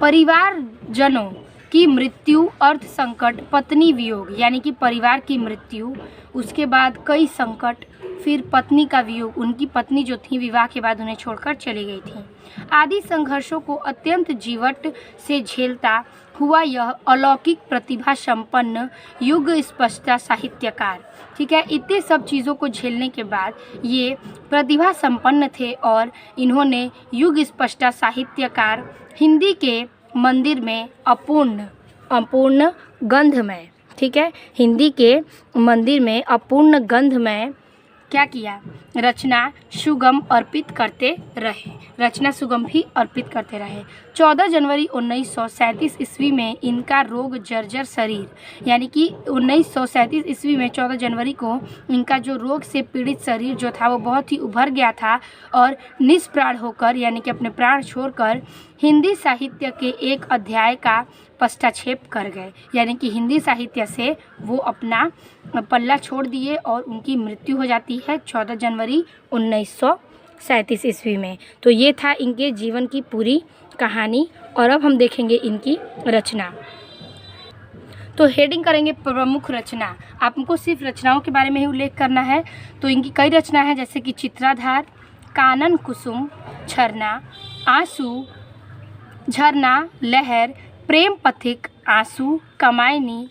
परिवारजनों की मृत्यु, अर्थ संकट, पत्नी वियोग, यानी कि परिवार की मृत्यु, उसके बाद कई संकट, फिर पत्नी का वियोग, उनकी पत्नी जो थी विवाह के बाद उन्हें छोड़कर चली गई थी, आदि संघर्षों को अत्यंत जीवट से झेलता हुआ यह अलौकिक प्रतिभा संपन्न युग स्पष्टता साहित्यकार। ठीक है, इतने सब चीज़ों को झेलने के बाद ये प्रतिभा संपन्न थे और इन्होंने युग स्पष्टता साहित्यकार हिंदी के मंदिर में अपूर्ण गंधमय, ठीक है, हिंदी के मंदिर में अपूर्ण गंधमय क्या किया, रचना सुगम अर्पित करते रहे, रचना सुगम भी अर्पित करते रहे। 14 जनवरी 1937 ईस्वी में इनका रोग जर्जर शरीर, यानी कि 1937 ईस्वी में 14 जनवरी को इनका जो रोग से पीड़ित शरीर जो था वो बहुत ही उभर गया था और निष्प्राण होकर, यानी कि अपने प्राण छोड़कर हिंदी साहित्य के एक अध्याय का पश्चाक्षेप कर गए, यानी कि हिंदी साहित्य से वो अपना पल्ला छोड़ दिए और उनकी मृत्यु हो जाती है 14 जनवरी 1937 ईस्वी में। तो ये था इनके जीवन की पूरी कहानी और अब हम देखेंगे इनकी रचना। तो हेडिंग करेंगे प्रमुख रचना। आपको सिर्फ रचनाओं के बारे में ही उल्लेख करना है। तो इनकी कई रचना है, जैसे कि चित्राधार, कानन कुसुम, झरना, आंसू, झरना, लहर, प्रेम पथिक, आंसू, कमायनी,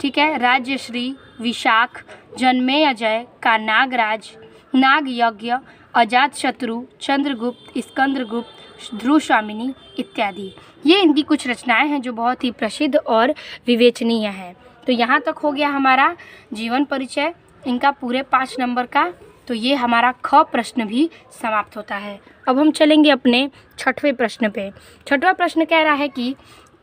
ठीक है, राज्यश्री, विशाख, जन्मे अजय का नागराज, नाग यज्ञ, अजात शत्रु, चंद्रगुप्त, स्कंदगुप्त, ध्रुव स्वामिनी इत्यादि। ये इनकी कुछ रचनाएं हैं जो बहुत ही प्रसिद्ध और विवेचनीय हैं। तो यहाँ तक हो गया हमारा जीवन परिचय इनका पूरे 5 नंबर का। तो ये हमारा ख प्रश्न भी समाप्त होता है। अब हम चलेंगे अपने 6वें प्रश्न पे। 6वां प्रश्न कह रहा है कि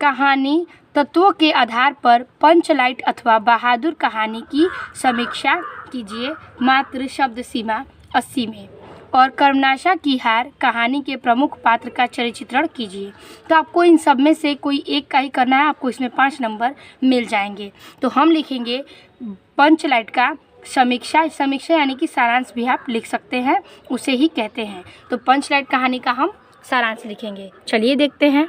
कहानी तत्वों के आधार पर पंचलाइट अथवा बहादुर कहानी की समीक्षा कीजिए मात्र शब्द सीमा 80 में, और कर्मनाशा की हार कहानी के प्रमुख पात्र का चरित्रण कीजिए। तो आपको इन सब में से कोई एक का ही करना है, आपको इसमें 5 नंबर मिल जाएंगे। तो हम लिखेंगे पंचलाइट का समीक्षा, समीक्षा यानी कि सारांश भी आप लिख सकते हैं, उसे ही कहते हैं। तो पंचलाइट कहानी का हम सारांश लिखेंगे। चलिए देखते हैं।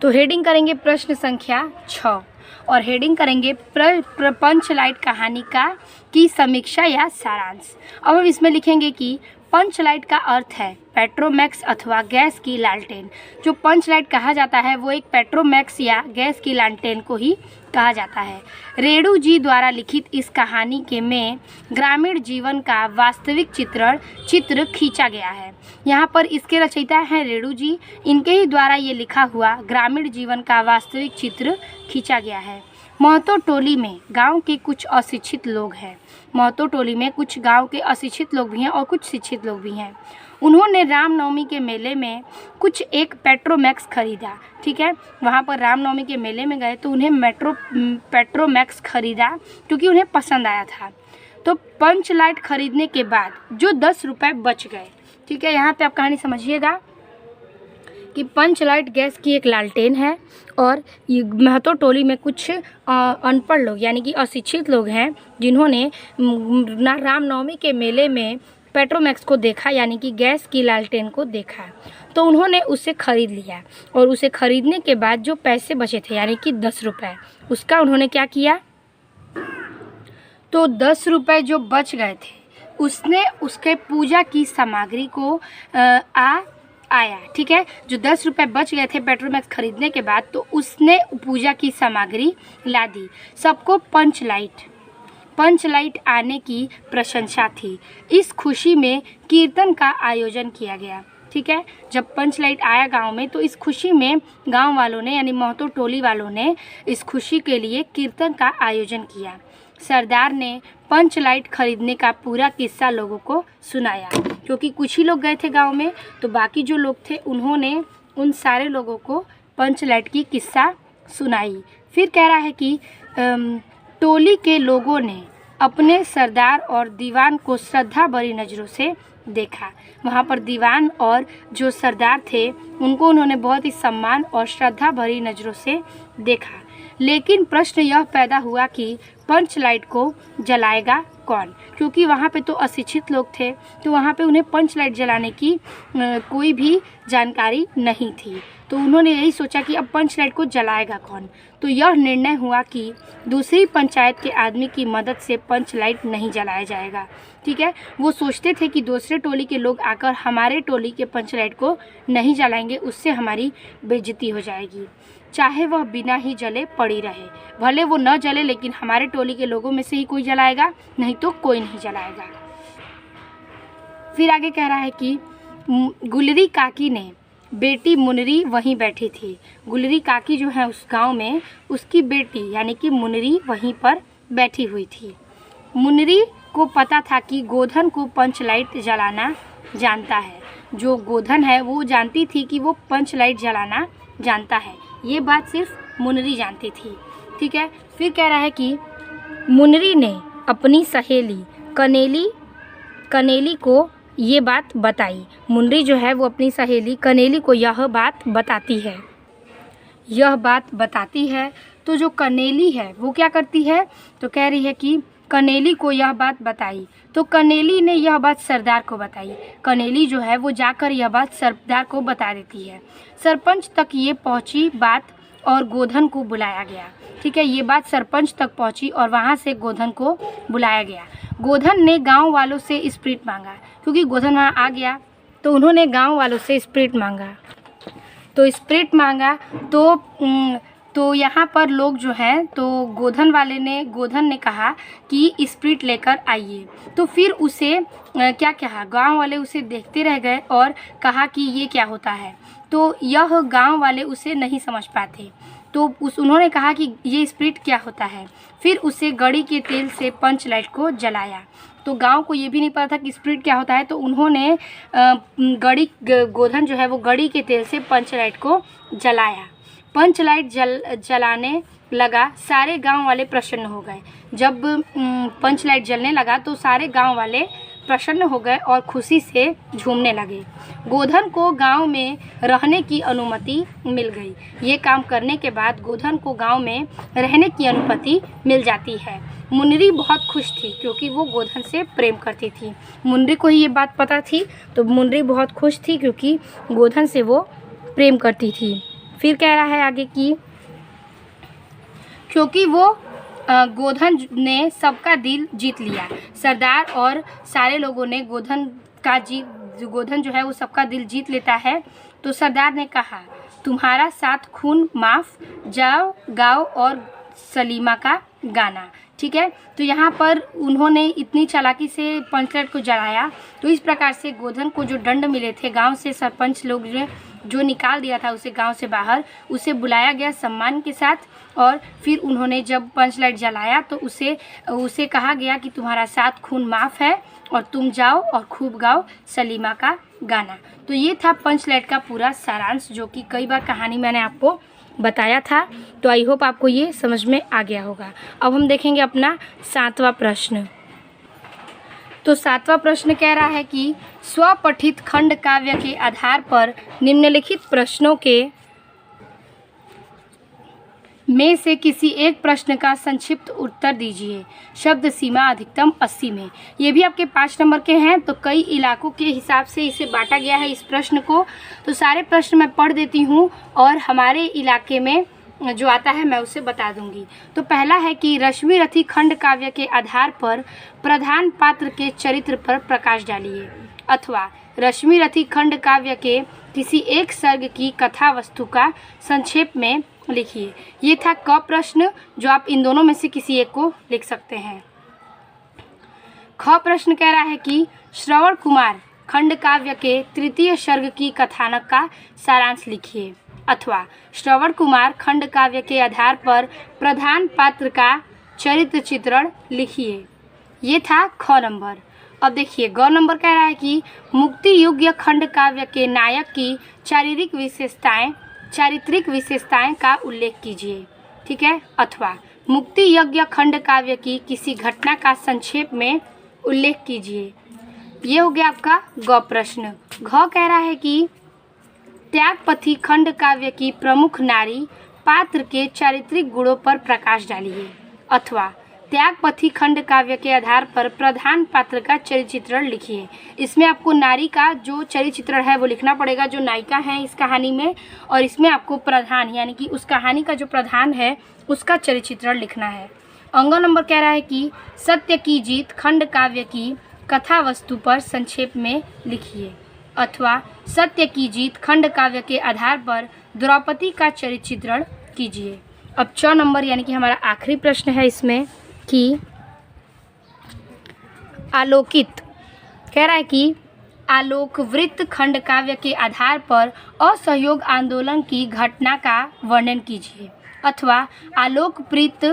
तो हेडिंग करेंगे प्रश्न संख्या 6 और हेडिंग करेंगे पंचलाइट कहानी का की समीक्षा या सारांश। अब हम इसमें लिखेंगे कि पंचलाइट का अर्थ है पेट्रोमैक्स अथवा गैस की लालटेन। जो पंचलाइट कहा जाता है वो एक पेट्रोमैक्स या गैस की लालटेन को ही कहा जाता है। रेणु जी द्वारा लिखित इस कहानी के में ग्रामीण जीवन का वास्तविक चित्र खींचा गया है। यहाँ पर इसके रचयिता हैं रेणु जी, इनके ही द्वारा ये लिखा हुआ ग्रामीण जीवन का वास्तविक चित्र खींचा गया है। महतो टोली में गांव के कुछ अशिक्षित लोग हैं। महतो टोली में कुछ गांव के अशिक्षित लोग भी हैं और कुछ शिक्षित लोग भी हैं। उन्होंने रामनवमी के मेले में कुछ एक पेट्रोमैक्स खरीदा। ठीक है, वहाँ पर रामनवमी के मेले में गए तो उन्हें पेट्रोमैक्स खरीदा क्योंकि उन्हें पसंद आया था। तो पंचलाइट खरीदने के बाद जो 10 रुपये बच गए, ठीक है, यहाँ पे आप कहानी समझिएगा कि पंचलाइट गैस की एक लालटेन है और ये महतो टोली में कुछ अनपढ़ लोग यानी कि अशिक्षित लोग हैं जिन्होंने रामनवमी के मेले में पेट्रोमैक्स को देखा, यानी कि गैस की लालटेन को देखा, तो उन्होंने उसे ख़रीद लिया और उसे ख़रीदने के बाद जो पैसे बचे थे यानी कि 10 रुपये, उसका उन्होंने क्या किया, तो 10 रुपये जो बच गए थे उसने उसके पूजा की सामग्री को आया। ठीक है, जो 10 रुपये बच गए थे पेट्रोमैक्स खरीदने के बाद तो उसने पूजा की सामग्री ला दी। सबको पंचलाइट आने की प्रशंसा थी। इस खुशी में कीर्तन का आयोजन किया गया। ठीक है, जब पंचलाइट आया गांव में तो इस खुशी में गांव वालों ने यानी महतो टोली वालों ने इस खुशी के लिए कीर्तन का आयोजन किया। सरदार ने पंचलाइट खरीदने का पूरा किस्सा लोगों को सुनाया, क्योंकि कुछ ही लोग गए थे गांव में, तो बाकी जो लोग थे उन्होंने उन सारे लोगों को पंचलाइट की किस्सा सुनाई। फिर कह रहा है कि टोली के लोगों ने अपने सरदार और दीवान को श्रद्धा भरी नज़रों से देखा। वहाँ पर दीवान और जो सरदार थे उनको उन्होंने बहुत ही सम्मान और श्रद्धा भरी नज़रों से देखा। लेकिन प्रश्न यह पैदा हुआ कि पंचलाइट को जलाएगा कौन, क्योंकि वहाँ पे तो अशिक्षित लोग थे, तो वहाँ पे उन्हें पंचलाइट जलाने की कोई भी जानकारी नहीं थी। तो उन्होंने यही सोचा कि अब पंचलाइट को जलाएगा कौन। तो यह निर्णय हुआ कि दूसरी पंचायत के आदमी की मदद से पंचलाइट नहीं जलाया जाएगा। ठीक है, वो सोचते थे कि दूसरे टोली के लोग आकर हमारे टोली के पंचलाइट को नहीं जलाएंगे, उससे हमारी बेइज्जती हो जाएगी। चाहे वह बिना ही जले पड़ी रहे। भले वो न जले लेकिन हमारे टोली के लोगों में से ही कोई जलाएगा, नहीं तो कोई नहीं जलाएगा। फिर आगे कह रहा है कि गुलरी काकी ने बेटी मुनरी वहीं बैठी थी। गुलरी काकी जो है उस गांव में, उसकी बेटी यानी कि मुनरी वहीं पर बैठी हुई थी। मुनरी को पता था कि गोधन को पंच लाइट जलाना जानता है। जो गोधन है वो जानती थी कि वो पंच लाइट जलाना जानता है। ये बात सिर्फ मुनरी जानती थी। ठीक है। फिर कह रहा है कि मुनरी ने अपनी सहेली कनेली को ये बात बताई। मुनरी जो है वो अपनी सहेली कनेली को यह बात बताती है। तो जो कनेली है वो क्या करती है, तो कह रही है कि कनेली को यह बात बताई। तो कनेली ने यह बात सरदार को बताई। कनेली जो है वो जाकर यह बात सरदार को बता देती है। सरपंच तक ये पहुंची बात और गोधन को बुलाया गया। ठीक है, ये बात सरपंच तक पहुंची और वहाँ से गोधन को बुलाया गया। गोधन ने गांव वालों से स्प्रिट मांगा, क्योंकि गोधन वहाँ आ गया तो उन्होंने गांव वालों से स्प्रिट मांगा। तो यहाँ पर लोग जो हैं, तो गोधन ने कहा कि स्प्रिट लेकर आइए। तो फिर उसे क्या कहा, गांव वाले उसे देखते रह गए और कहा कि ये क्या होता है। तो यह गांव वाले उसे नहीं समझ पाते, तो उन्होंने कहा कि ये स्प्रिट क्या होता है। फिर उसे गड़ी के तेल से पंच लाइट को जलाया। तो गांव को ये भी नहीं पता था कि स्प्रिट क्या होता है, तो उन्होंने गोधन जो है वो गड़ी के तेल से पंच लाइट को जलाया। पंच लाइट जलाने लगा, सारे गांव वाले प्रसन्न हो गए। जब पंच लाइट जलने लगा तो सारे गांव वाले प्रसन्न हो गए और खुशी से झूमने लगे। गोधन को गांव में रहने की अनुमति मिल गई। ये काम करने के बाद गोधन को गांव में रहने की अनुमति मिल जाती है। मुनरी बहुत खुश थी क्योंकि वो गोधन से प्रेम करती थी। मुनरी को ही ये बात पता थी, तो मुनरी बहुत खुश थी क्योंकि गोधन से वो प्रेम करती थी। फिर कह रहा है आगे कि क्योंकि वो गोधन ने सबका दिल जीत लिया। सरदार और सारे लोगों ने गोधन जो है वो सबका दिल जीत लेता है। तो सरदार ने कहा, तुम्हारा 7 खून माफ़, जाओ गाओ और सलीमा का गाना। ठीक है, तो यहाँ पर उन्होंने इतनी चालाकी से पंच लाइट को जलाया। तो इस प्रकार से गोधन को जो दंड मिले थे गांव से, सरपंच लोग जो निकाल दिया था उसे गांव से बाहर, उसे बुलाया गया सम्मान के साथ। और फिर उन्होंने जब पंच लाइट जलाया तो उसे कहा गया कि तुम्हारा 7 खून माफ़ है और तुम जाओ और खूब गाओ सलीमा का गाना। तो ये था पंच लाइट का पूरा सारांश, जो कि कई बार कहानी मैंने आपको बताया था। तो आई होप आपको ये समझ में आ गया होगा। अब हम देखेंगे अपना 7वां प्रश्न। तो 7वां प्रश्न कह रहा है कि स्वपठित खंड काव्य के आधार पर निम्नलिखित प्रश्नों के में से किसी एक प्रश्न का संक्षिप्त उत्तर दीजिए। शब्द सीमा अधिकतम 80 में। ये भी आपके 5 नंबर के हैं, तो कई इलाकों के हिसाब से इसे बांटा गया है इस प्रश्न को। तो सारे प्रश्न मैं पढ़ देती हूँ और हमारे इलाके में जो आता है मैं उसे बता दूंगी। तो पहला है कि रश्मि रथी खंड काव्य के आधार पर प्रधान पात्र के चरित्र पर प्रकाश डालिए, अथवा रश्मि रथी खंड काव्य के किसी एक सर्ग की कथा वस्तु का संक्षेप में लिखिए। ये था क प्रश्न, जो आप इन दोनों में से किसी एक को लिख सकते हैं। ख प्रश्न कह रहा है कि श्रवण कुमार खंड काव्य के तृतीय सर्ग की कथानक का सारांश लिखिए, अथवा श्रवण कुमार खंड काव्य के आधार पर प्रधान पात्र का चरित्र चित्रण लिखिए। ये था ख नंबर। अब देखिए ग नंबर कह रहा है कि मुक्ति योग्य खंड काव्य के नायक की चारित्रिक विशेषताएं का उल्लेख कीजिए। ठीक है, अथवा मुक्ति यज्ञ खंड काव्य की किसी घटना का संक्षेप में उल्लेख कीजिए। ये हो गया आपका ग प्रश्न। घ कह रहा है कि त्यागपथी खंड काव्य की प्रमुख नारी पात्र के चारित्रिक गुणों पर प्रकाश डालिए, अथवा त्यागपथी खंड काव्य के आधार पर प्रधान पात्र का चरित्र चित्रण लिखिए। इसमें आपको नारी का जो चरित्र चित्रण है वो लिखना पड़ेगा, जो नायिका है इस कहानी में, और इसमें आपको प्रधान यानी कि उस कहानी का जो प्रधान है उसका चरित्र चित्रण लिखना है। अंग नंबर कह रहा है कि सत्य की जीत खंड काव्य की कथा वस्तु पर संक्षेप में लिखिए, अथवा सत्य की जीत खंड काव्य के आधार पर द्रौपदी का चरित्र चित्रण कीजिए। अब 4 नंबर यानी कि हमारा आखिरी प्रश्न है इसमें कि आलोकित कह रहा है कि आलोकवृत्त खंड काव्य के आधार पर असहयोग आंदोलन की घटना का वर्णन कीजिए, अथवा आलोकवृत्त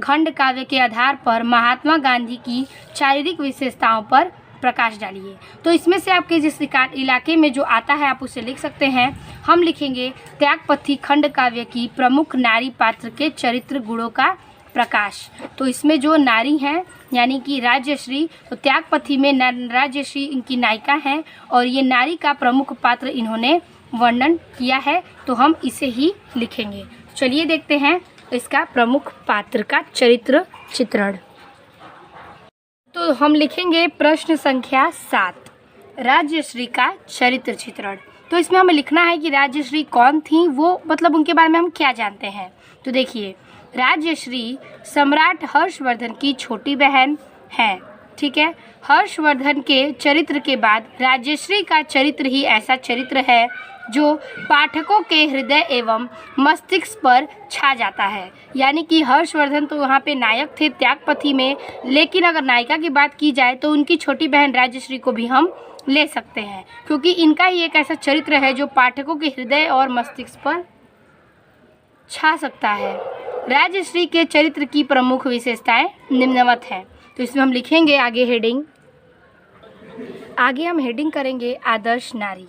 खंड काव्य के आधार पर महात्मा गांधी की शारीरिक विशेषताओं पर प्रकाश डालिए। तो इसमें से आपके जिस इलाके में जो आता है आप उसे लिख सकते हैं। हम लिखेंगे त्यागपथी खंड काव्य की प्रमुख नारी पात्र के चरित्र गुणों का प्रकाश। तो इसमें जो नारी हैं यानी कि राज्यश्री, तो त्यागपथी में राज्यश्री इनकी नायिका हैं और ये नारी का प्रमुख पात्र इन्होंने वर्णन किया है, तो हम इसे ही लिखेंगे। चलिए देखते हैं इसका प्रमुख पात्र का चरित्र चित्रण। तो हम लिखेंगे प्रश्न संख्या 7, राज्यश्री का चरित्र चित्रण। तो इसमें हमें लिखना है कि राज्यश्री कौन थी, वो मतलब उनके बारे में हम क्या जानते हैं। तो देखिए, राज्यश्री सम्राट हर्षवर्धन की छोटी बहन है। ठीक है, हर्षवर्धन के चरित्र के बाद राज्यश्री का चरित्र ही ऐसा चरित्र है जो पाठकों के हृदय एवं मस्तिष्क पर छा जाता है। यानी कि हर्षवर्धन तो वहाँ पे नायक थे त्यागपथी में, लेकिन अगर नायिका की बात की जाए तो उनकी छोटी बहन राज्यश्री को भी हम ले सकते हैं, क्योंकि इनका ही एक ऐसा चरित्र है जो पाठकों के हृदय और मस्तिष्क पर छा सकता है। राज्यश्री के चरित्र की प्रमुख विशेषताएं निम्नवत हैं। तो इसमें हम लिखेंगे आगे हम हेडिंग करेंगे आदर्श नारी।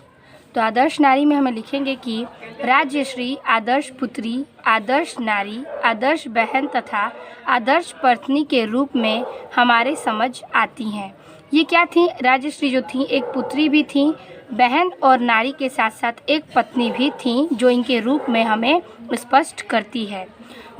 तो आदर्श नारी में हमें लिखेंगे कि राज्यश्री आदर्श पुत्री, आदर्श नारी, आदर्श बहन तथा आदर्श पत्नी के रूप में हमारे समझ आती हैं। ये क्या थी? राज्यश्री जो थी एक पुत्री भी थी, बहन और नारी के साथ साथ एक पत्नी भी थी, जो इनके रूप में हमें स्पष्ट करती है।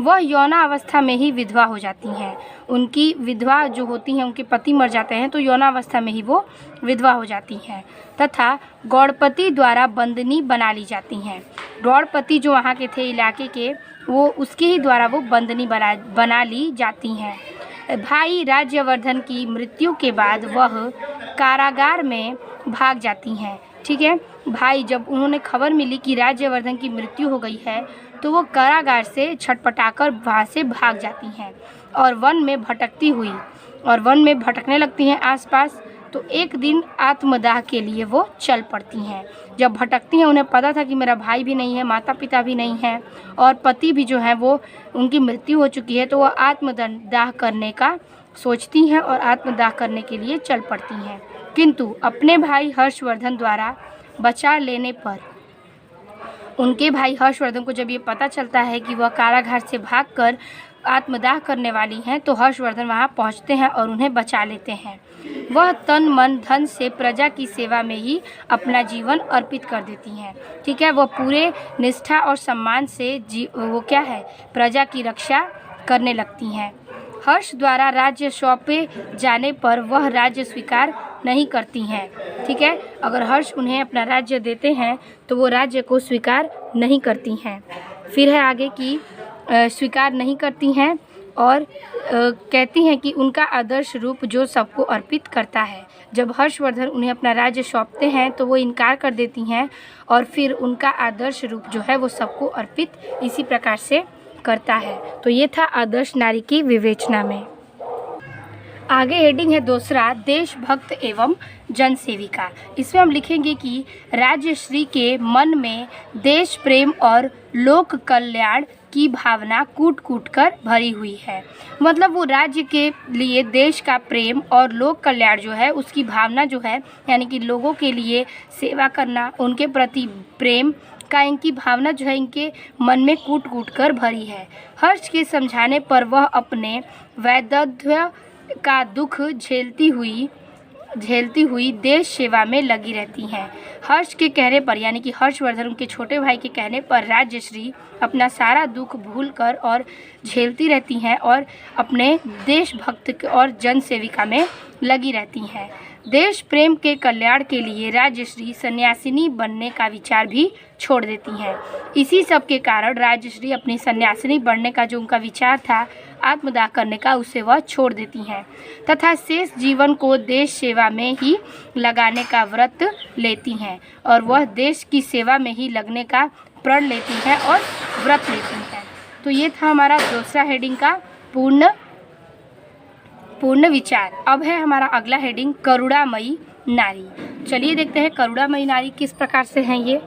वह यौनावस्था में ही विधवा हो जाती हैं। उनकी विधवा जो होती हैं, उनके पति मर जाते हैं तो यौनावस्था में ही वो विधवा हो जाती हैं, तथा गौड़पति द्वारा बंदनी बना ली जाती हैं। गौड़पति जो वहाँ के थे इलाके के, वो उसके ही द्वारा वो बंदनी बना ली जाती हैं। भाई राज्यवर्धन की मृत्यु के बाद वह कारागार में भाग जाती हैं। ठीक है, भाई जब उन्होंने खबर मिली कि राज्यवर्धन की मृत्यु हो गई है तो वो कारागार से छटपटाकर वहाँ से भाग जाती हैं और वन में भटकने लगती हैं आसपास। तो एक दिन आत्मदाह के लिए वो चल पड़ती हैं। जब भटकती हैं उन्हें पता था कि मेरा भाई भी नहीं है, माता पिता भी नहीं है और पति भी जो है वो उनकी मृत्यु हो चुकी है, तो वह आत्मदाह करने का सोचती हैं और आत्मदाह करने के लिए चल पड़ती हैं। किंतु अपने भाई हर्षवर्धन द्वारा बचा लेने पर उनके भाई हर्षवर्धन को जब ये पता चलता है कि वह कारागार से भागकर आत्मदाह करने वाली हैं, तो हर्षवर्धन वहां पहुंचते हैं और उन्हें बचा लेते हैं। वह तन मन धन से प्रजा की सेवा में ही अपना जीवन अर्पित कर देती हैं। ठीक है, वह पूरे निष्ठा और सम्मान से प्रजा की रक्षा करने लगती हैं। हर्ष द्वारा राज्य सौंपे जाने पर वह राज्य स्वीकार नहीं करती हैं। ठीक है, अगर हर्ष उन्हें अपना राज्य देते हैं तो वो राज्य को स्वीकार नहीं करती हैं। फिर है आगे कि स्वीकार नहीं करती हैं और कहती हैं कि उनका आदर्श रूप जो सबको अर्पित करता है। जब हर्षवर्धन उन्हें अपना राज्य सौंपते हैं तो वो इनकार कर देती हैं और फिर उनका आदर्श रूप जो है वो सबको अर्पित इसी प्रकार से करता है। तो ये था आदर्श नारी की विवेचना में। आगे हेडिंग है दूसरा, देशभक्त एवं जनसेविका। इसमें हम लिखेंगे कि राज्यश्री के मन में देश प्रेम और लोक कल्याण की भावना कूट कूट कर भरी हुई है। मतलब वो राज्य के लिए देश का प्रेम और लोक कल्याण जो है उसकी भावना जो है, यानी कि लोगों के लिए सेवा करना, उनके प्रति प्रेम का इनकी भावना जो है इनके मन में कूट कूट कर भरी है। हर्ष के समझाने पर वह अपने वैधव्य का दुख झेलती हुई देश सेवा में लगी रहती हैं। हर्ष के कहने पर, यानी कि हर्षवर्धन उनके छोटे भाई के कहने पर, राज्यश्री अपना सारा दुख भूलकर और झेलती रहती हैं और अपने देशभक्त और जन सेविका में लगी रहती हैं। देश प्रेम के कल्याण के लिए राज्यश्री सन्यासिनी बनने का विचार भी छोड़ देती हैं। इसी सब के कारण राज्यश्री अपनी सन्यासिनी बनने का जो उनका विचार था, आत्मदाह करने का, उसे वह छोड़ देती हैं तथा शेष जीवन को देश सेवा में ही लगाने का व्रत लेती हैं और वह देश की सेवा में ही लगने का प्रण लेती हैं और व्रत लेती हैं। तो ये था हमारा दूसरा हेडिंग का पूर्ण विचार। अब है हमारा अगला हेडिंग करुणामयी नारी। चलिए देखते हैं करुणामयी नारी किस प्रकार से हैं ये।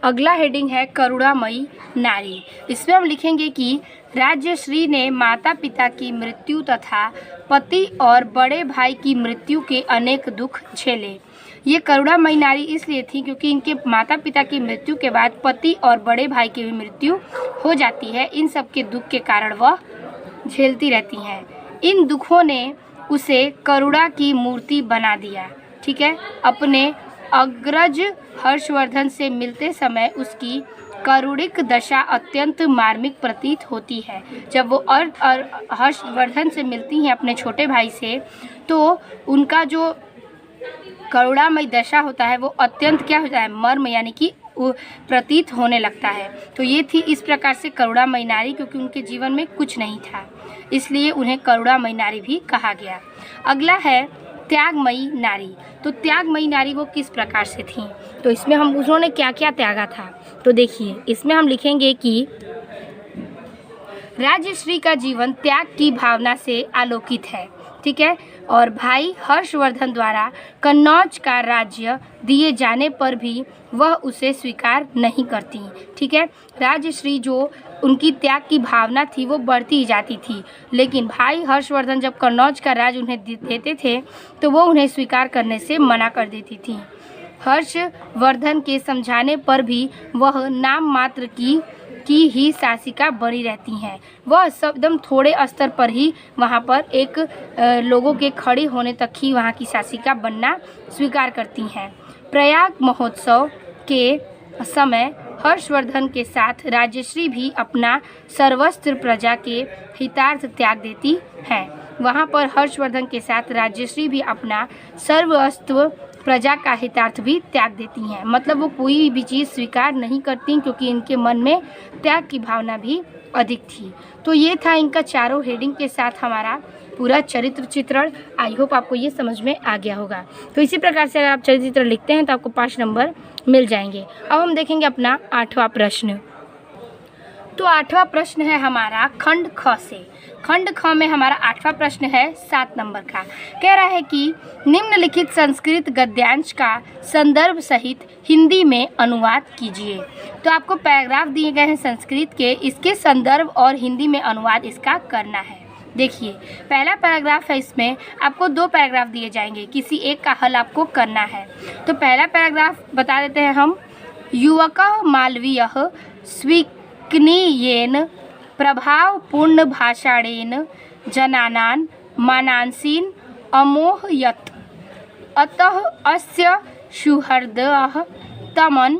अगला हेडिंग है करुणामयी नारी। इसमें हम लिखेंगे कि राज्यश्री ने माता पिता की मृत्यु तथा पति और बड़े भाई की मृत्यु के अनेक दुख झेले। ये करुणामयी नारी इसलिए थी क्योंकि इनके माता पिता की मृत्यु के बाद पति और बड़े भाई की भी मृत्यु हो जाती है। इन सब के दुख के कारण वह झेलती रहती हैं। इन दुखों ने उसे करुणा की मूर्ति बना दिया। ठीक है, अपने अग्रज हर्षवर्धन से मिलते समय उसकी करुणिक दशा अत्यंत मार्मिक प्रतीत होती है। जब वो हर्षवर्धन से मिलती हैं अपने छोटे भाई से, तो उनका जो करुणामय दशा होता है वो अत्यंत क्या होता है, मर्म यानी कि प्रतीत होने लगता है। तो ये थी इस प्रकार से करुणामयी नारी, क्योंकि उनके जीवन में कुछ नहीं था, इसलिए उन्हें करुणामयी नारी भी कहा गया। अगला है त्यागमयी नारी। तो त्यागमयी नारी वो किस प्रकार से थी, तो इसमें हम उन्होंने क्या क्या त्यागा था, तो देखिए इसमें हम लिखेंगे कि राज्यश्री का जीवन त्याग की भावना से आलोकित है। ठीक है, और भाई हर्षवर्धन द्वारा कन्नौज का राज्य दिए जाने पर भी वह उसे स्वीकार नहीं करती। ठीक है, राज्यश्री जो उनकी त्याग की भावना थी वो बढ़ती ही जाती थी, लेकिन भाई हर्षवर्धन जब कन्नौज का राज्य उन्हें देते थे तो वो उन्हें स्वीकार करने से मना कर देती थी। हर्षवर्धन के समझाने पर भी वह नाम मात्र की ही शासिका बनी रहती हैं। वह एकदम थोड़े स्तर पर ही वहाँ पर एक लोगों के खड़े होने तक ही वहाँ की शासिका बनना स्वीकार करती हैं। प्रयाग महोत्सव के समय हर्षवर्धन के साथ राज्यश्री भी अपना सर्वस्व प्रजा के हितार्थ त्याग देती हैं। वहाँ पर हर्षवर्धन के साथ राज्यश्री भी अपना सर्वस्व प्रजा का हितार्थ भी त्याग देती हैं। मतलब वो कोई भी चीज़ स्वीकार नहीं करती, क्योंकि इनके मन में त्याग की भावना भी अधिक थी। तो ये था इनका चारों हेडिंग के साथ हमारा पूरा चरित्र चित्रण। आई होप आपको ये समझ में आ गया होगा। तो इसी प्रकार से अगर आप चरित्र चित्रण लिखते हैं तो आपको 5 नंबर मिल जाएंगे। अब हम देखेंगे अपना 8वां प्रश्न। तो 8वां प्रश्न है हमारा खंड ख से। खंड ख में हमारा 8वां प्रश्न है 7 नंबर का। कह रहा है कि निम्नलिखित संस्कृत गद्यांश का संदर्भ सहित हिंदी में अनुवाद कीजिए। तो आपको पैराग्राफ दिए गए हैं संस्कृत के, इसके संदर्भ और हिंदी में अनुवाद इसका करना है। देखिए पहला पैराग्राफ है, इसमें आपको 2 पैराग्राफ दिए जाएंगे, किसी एक का हल आपको करना है। तो पहला पैराग्राफ बता देते हैं हम। युवकः मालवीयः स्वीक्रियेन प्रभावपूर्ण भाषाणेन जनानान् मानसीन् अमोहयत्, अतः अस्य सुहृदः तमन्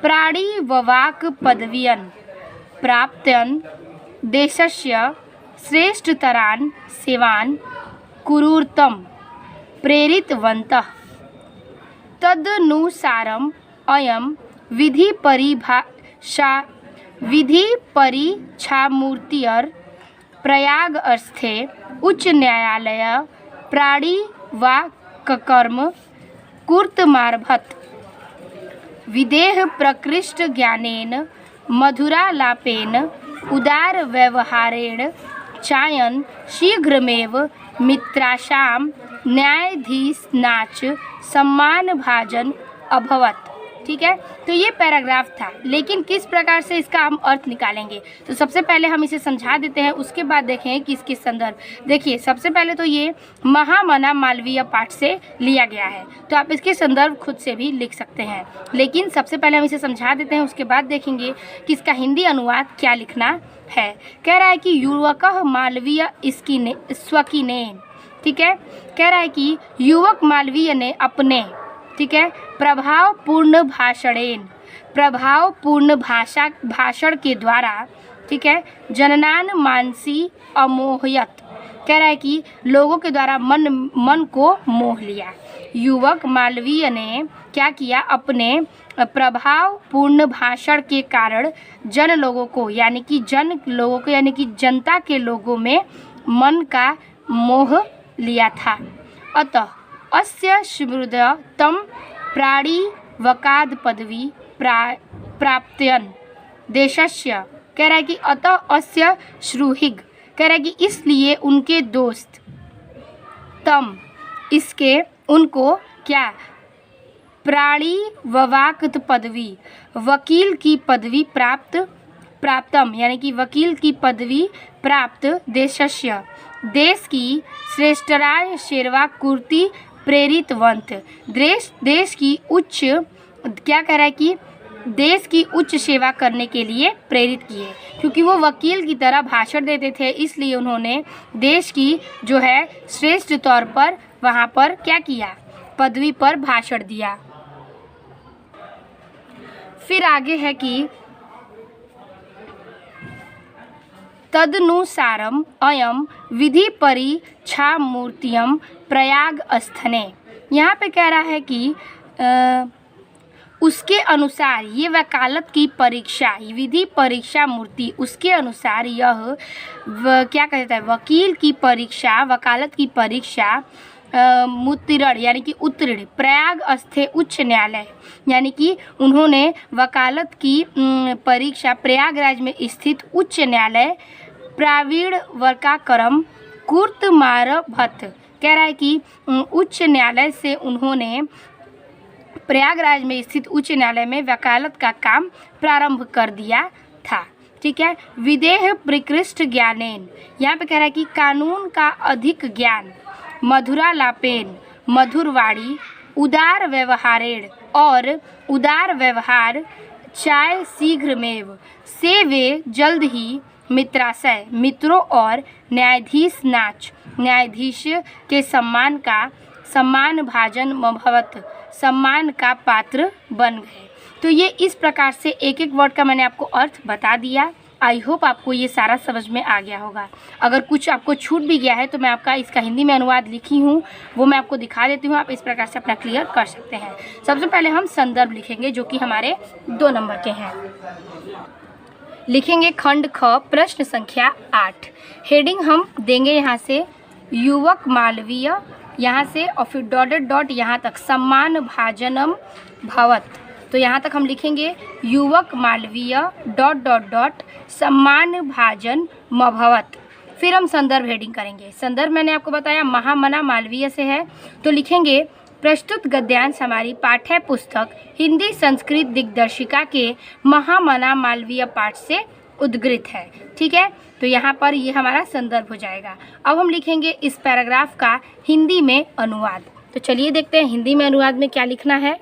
प्राणिववाक् पदवीयन् प्राप्तयन् देशस्य श्रेष्ठतरान् सेवान् कुरुर्तं प्रेरितवन्तः। तदनुसारम् अयं विधिपरीक्षामूर्तिर् प्रयागस्थे उच्च न्यायालय प्राणिवाक्कर्म कुर्तमारभत। विदेह प्रकृष्ट ज्ञानेन मधुरालापेन उदार व्यवहारेण चायन शीघ्रमेव मित्राशां न्यायाधीशनाच सम्मान भाजन अभवत। ठीक है, तो ये पैराग्राफ था, लेकिन किस प्रकार से इसका हम अर्थ निकालेंगे, तो सबसे पहले हम इसे समझा देते हैं, उसके बाद देखें कि इसके संदर्भ। देखिए सबसे पहले तो ये महामना मालवीय पाठ से लिया गया है, तो आप इसके संदर्भ खुद से भी लिख सकते हैं, लेकिन सबसे पहले हम इसे समझा देते हैं, उसके बाद देखेंगे कि इसका हिंदी अनुवाद क्या लिखना है। कह रहा है कि युवकः मालवीय स्वकीनेन। ठीक है, कह रहा है कि युवक मालवीय ने अपने, ठीक है, प्रभावपूर्ण भाषण के द्वारा, ठीक है, जननान मानसी अमोहयत। कह रहा है कि लोगों के द्वारा मन को मोह लिया। युवक मालवीय ने क्या किया, अपने प्रभावपूर्ण भाषण के कारण जनता के लोगों में मन का मोह लिया था। अतः अस्य स्मृतम प्राणिवकाद पदवी प्राप्तयन् देशस्य, कह रहा है कि अतः अस्य श्रुहिग, कह रहा है कि इसलिए उनके दोस्त, तम, इसके, उनको, क्या, प्राणी ववाक्त पदवी, वकील की पदवी प्राप्तम, यानी कि वकील की पदवी प्राप्त, देशस्य, देश की, श्रेष्ठराय सेवा कुर्ती प्रेरितवंत, देश की उच्च, क्या कह रहा है कि देश की उच्च सेवा करने के लिए प्रेरित किए, क्योंकि वो वकील की तरह भाषण देते थे, इसलिए उन्होंने देश की जो है श्रेष्ठ तौर पर वहाँ पर क्या किया, पदवी पर भाषण दिया। फिर आगे है कि तदनुसारम अयम विधि परीक्षामूर्तियम प्रयाग स्थने, यहाँ पे कह रहा है कि उसके अनुसार ये वकालत की परीक्षा, विधि परीक्षा मूर्ति, उसके अनुसार यह क्या कहता है, वकील की परीक्षा, वकालत की परीक्षा मुत्तीर्ण यानी कि उत्तीर्ण, प्रयाग स्थे उच्च न्यायालय, यानी कि उन्होंने वकालत की परीक्षा प्रयागराज में स्थित उच्च न्यायालय प्रावीण वर्काकरम कुर्तमारभत, कह रहा है कि उच्च न्यायालय से उन्होंने प्रयागराज में स्थित उच्च न्यायालय में वकालत का काम प्रारंभ कर दिया था। ठीक है। विदेह प्रकृष्ट ज्ञानेन, यहाँ पे कह रहा है कि कानून का अधिक ज्ञान, मधुरालापेन, मधुरवाणी, उदार व्यवहारेण, और उदार व्यवहार, चाय शीघ्रमेव, से वे जल्द ही मित्राशय, मित्रों और न्यायाधीश नाच, न्यायाधीश के सम्मान का, सम्मान भाजन भवत, सम्मान का पात्र बन गए। तो ये इस प्रकार से एक एक वर्ड का मैंने आपको अर्थ बता दिया। आई होप आपको ये सारा समझ में आ गया होगा। अगर कुछ आपको छूट भी गया है तो मैं आपका इसका हिंदी में अनुवाद लिखी हूँ, वो मैं आपको दिखा देती हूँ, आप इस प्रकार से अपना क्लियर कर सकते हैं। सबसे पहले हम संदर्भ लिखेंगे जो कि हमारे 2 नंबर के हैं। लिखेंगे खंड ख, प्रश्न संख्या 8। हेडिंग हम देंगे यहाँ से युवक मालवीय, यहाँ से और फिर डॉटेड डॉट यहाँ तक सम्मान भाजनम भवत। तो यहाँ तक हम लिखेंगे युवक मालवीय डॉट डॉट डॉट सम्मान भाजन मभवत। फिर हम संदर्भ हेडिंग करेंगे। संदर्भ मैंने आपको बताया महामना मालवीय से है, तो लिखेंगे प्रस्तुत गद्यांश हमारी पाठ्य पुस्तक हिंदी संस्कृत दिग्दर्शिका के महामना मालवीय पाठ से उद्गृत है। ठीक है, तो यहाँ पर ये हमारा संदर्भ हो जाएगा। अब हम लिखेंगे इस पैराग्राफ का हिंदी में अनुवाद। तो चलिए देखते हैं हिंदी में अनुवाद में क्या लिखना है।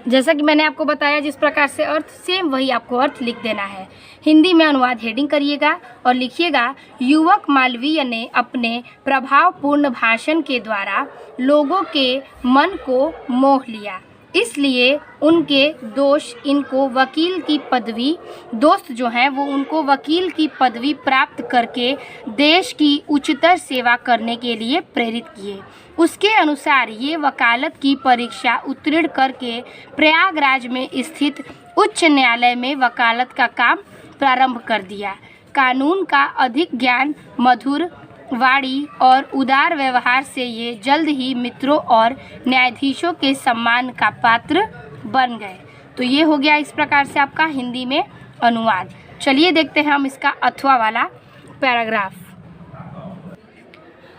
जैसा कि मैंने आपको बताया जिस प्रकार से अर्थ, सेम वही आपको अर्थ लिख देना है। हिंदी में अनुवाद हेडिंग करिएगा और लिखिएगा युवक मालवीय ने अपने प्रभावपूर्ण भाषण के द्वारा लोगों के मन को मोह लिया, इसलिए उनके दोस्त इनको वकील की पदवी, दोस्त जो हैं वो उनको वकील की पदवी प्राप्त करके देश की उच्चतर सेवा करने के लिए प्रेरित किए। उसके अनुसार ये वकालत की परीक्षा उत्तीर्ण करके प्रयागराज में स्थित उच्च न्यायालय में वकालत का काम प्रारंभ कर दिया। कानून का अधिक ज्ञान, मधुर वाणी और उदार व्यवहार से ये जल्द ही मित्रों और न्यायाधीशों के सम्मान का पात्र बन गए। तो ये हो गया इस प्रकार से आपका हिंदी में अनुवाद। चलिए देखते हैं हम इसका अथवा वाला पैराग्राफ।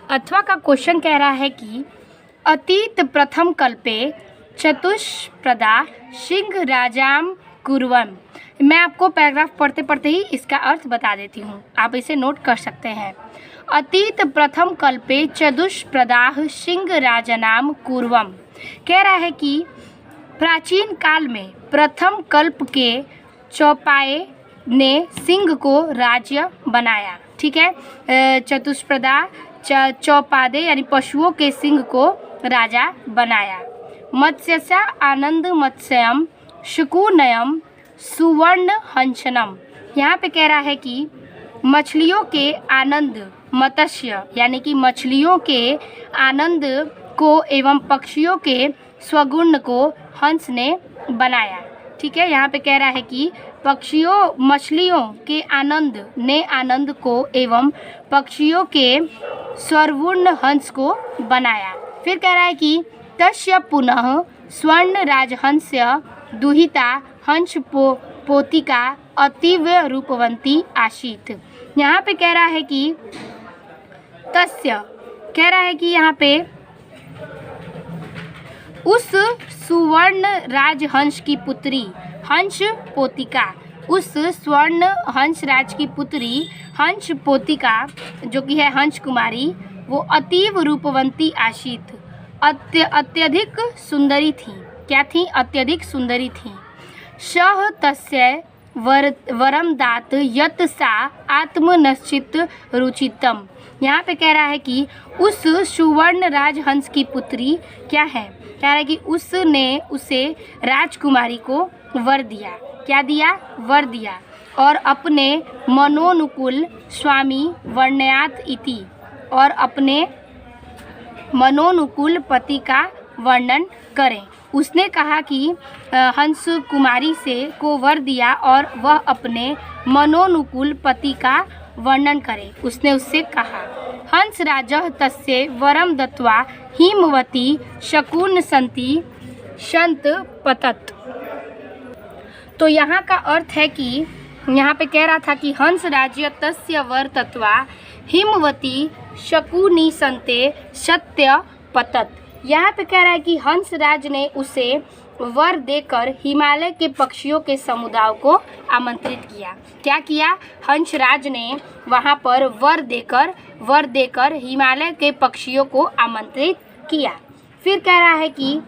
अथवा का क्वेश्चन कह रहा है कि अतीत प्रथम कल्पे चतुष्प्रदा सिंह राजाम कुर्वम। मैं आपको पैराग्राफ पढ़ते पढ़ते ही इसका अर्थ बता देती हूँ, आप इसे नोट कर सकते हैं। अतीत प्रथम कल्पे चतुष्प्रदाह सिंह राजनाम कुर्वम, कह रहा है कि प्राचीन काल में प्रथम कल्प के चौपाए ने सिंह को राज्य बनाया। ठीक है, चतुष्प्रदा चौपादे यानी पशुओं के सिंह को राजा बनाया। मत्स्यसा आनंद मत्स्यम शुकुनयम सुवर्ण हंसनम, यहाँ पे कह रहा है कि मछलियों के आनंद, मत्स्य यानी कि मछलियों के आनंद को एवं पक्षियों के स्वगुण को हंस ने बनाया। ठीक है, यहाँ पे कह रहा है कि मछलियों के आनंद ने आनंद को एवं पक्षियों के स्वरवर्ण हंस को बनाया। फिर कह रहा है कि तस्य पुनः स्वर्ण राजहंस्य दुहिता हंस पोतिका अतीव रूपवंती आसीत। यहाँ पे कह रहा है कि तस्य, कह रहा है कि यहाँ पे उस सुवर्ण राजहंस की पुत्री हंस पोतिका, उस स्वर्ण हंस राज की पुत्री हंस पोतिका जो कि है हंस कुमारी, वो अतीव रूपवंती आसीत, अत्यधिक सुंदरी थी। क्या थी? अत्यधिक सुंदरी थी। सह तस्य वरम दात यत सा आत्मनश्चित रुचितम। यहाँ पे कह रहा है कि उस सुवर्ण राजहंस की पुत्री क्या है? कह रहा है कि उसने उसे राजकुमारी को वर दिया। क्या दिया? वर दिया। और अपने मनोनुकूल स्वामी वर्णयात इति, और अपने मनोनुकूल पति का वर्णन करें। उसने कहा कि हंस कुमारी से को वर दिया और वह अपने मनोनुकूल पति का वर्णन करे। उसने उससे कहा, हंस राजः तस्य वरम दत्वा हिमवती शकुन संति संत पतत। तो यहाँ का अर्थ है कि यहाँ पे कह रहा था कि हंस राज्य तस्य वर तत्वा हिमवती शकुनी संते सत्य पतत। यहाँ पे कह रहा है कि हंस राज ने उसे वर देकर हिमालय के पक्षियों के समुदाय को आमंत्रित किया। क्या किया? हंस राज ने वहाँ पर वर देकर हिमालय के पक्षियों को आमंत्रित किया। फिर कह रहा है कि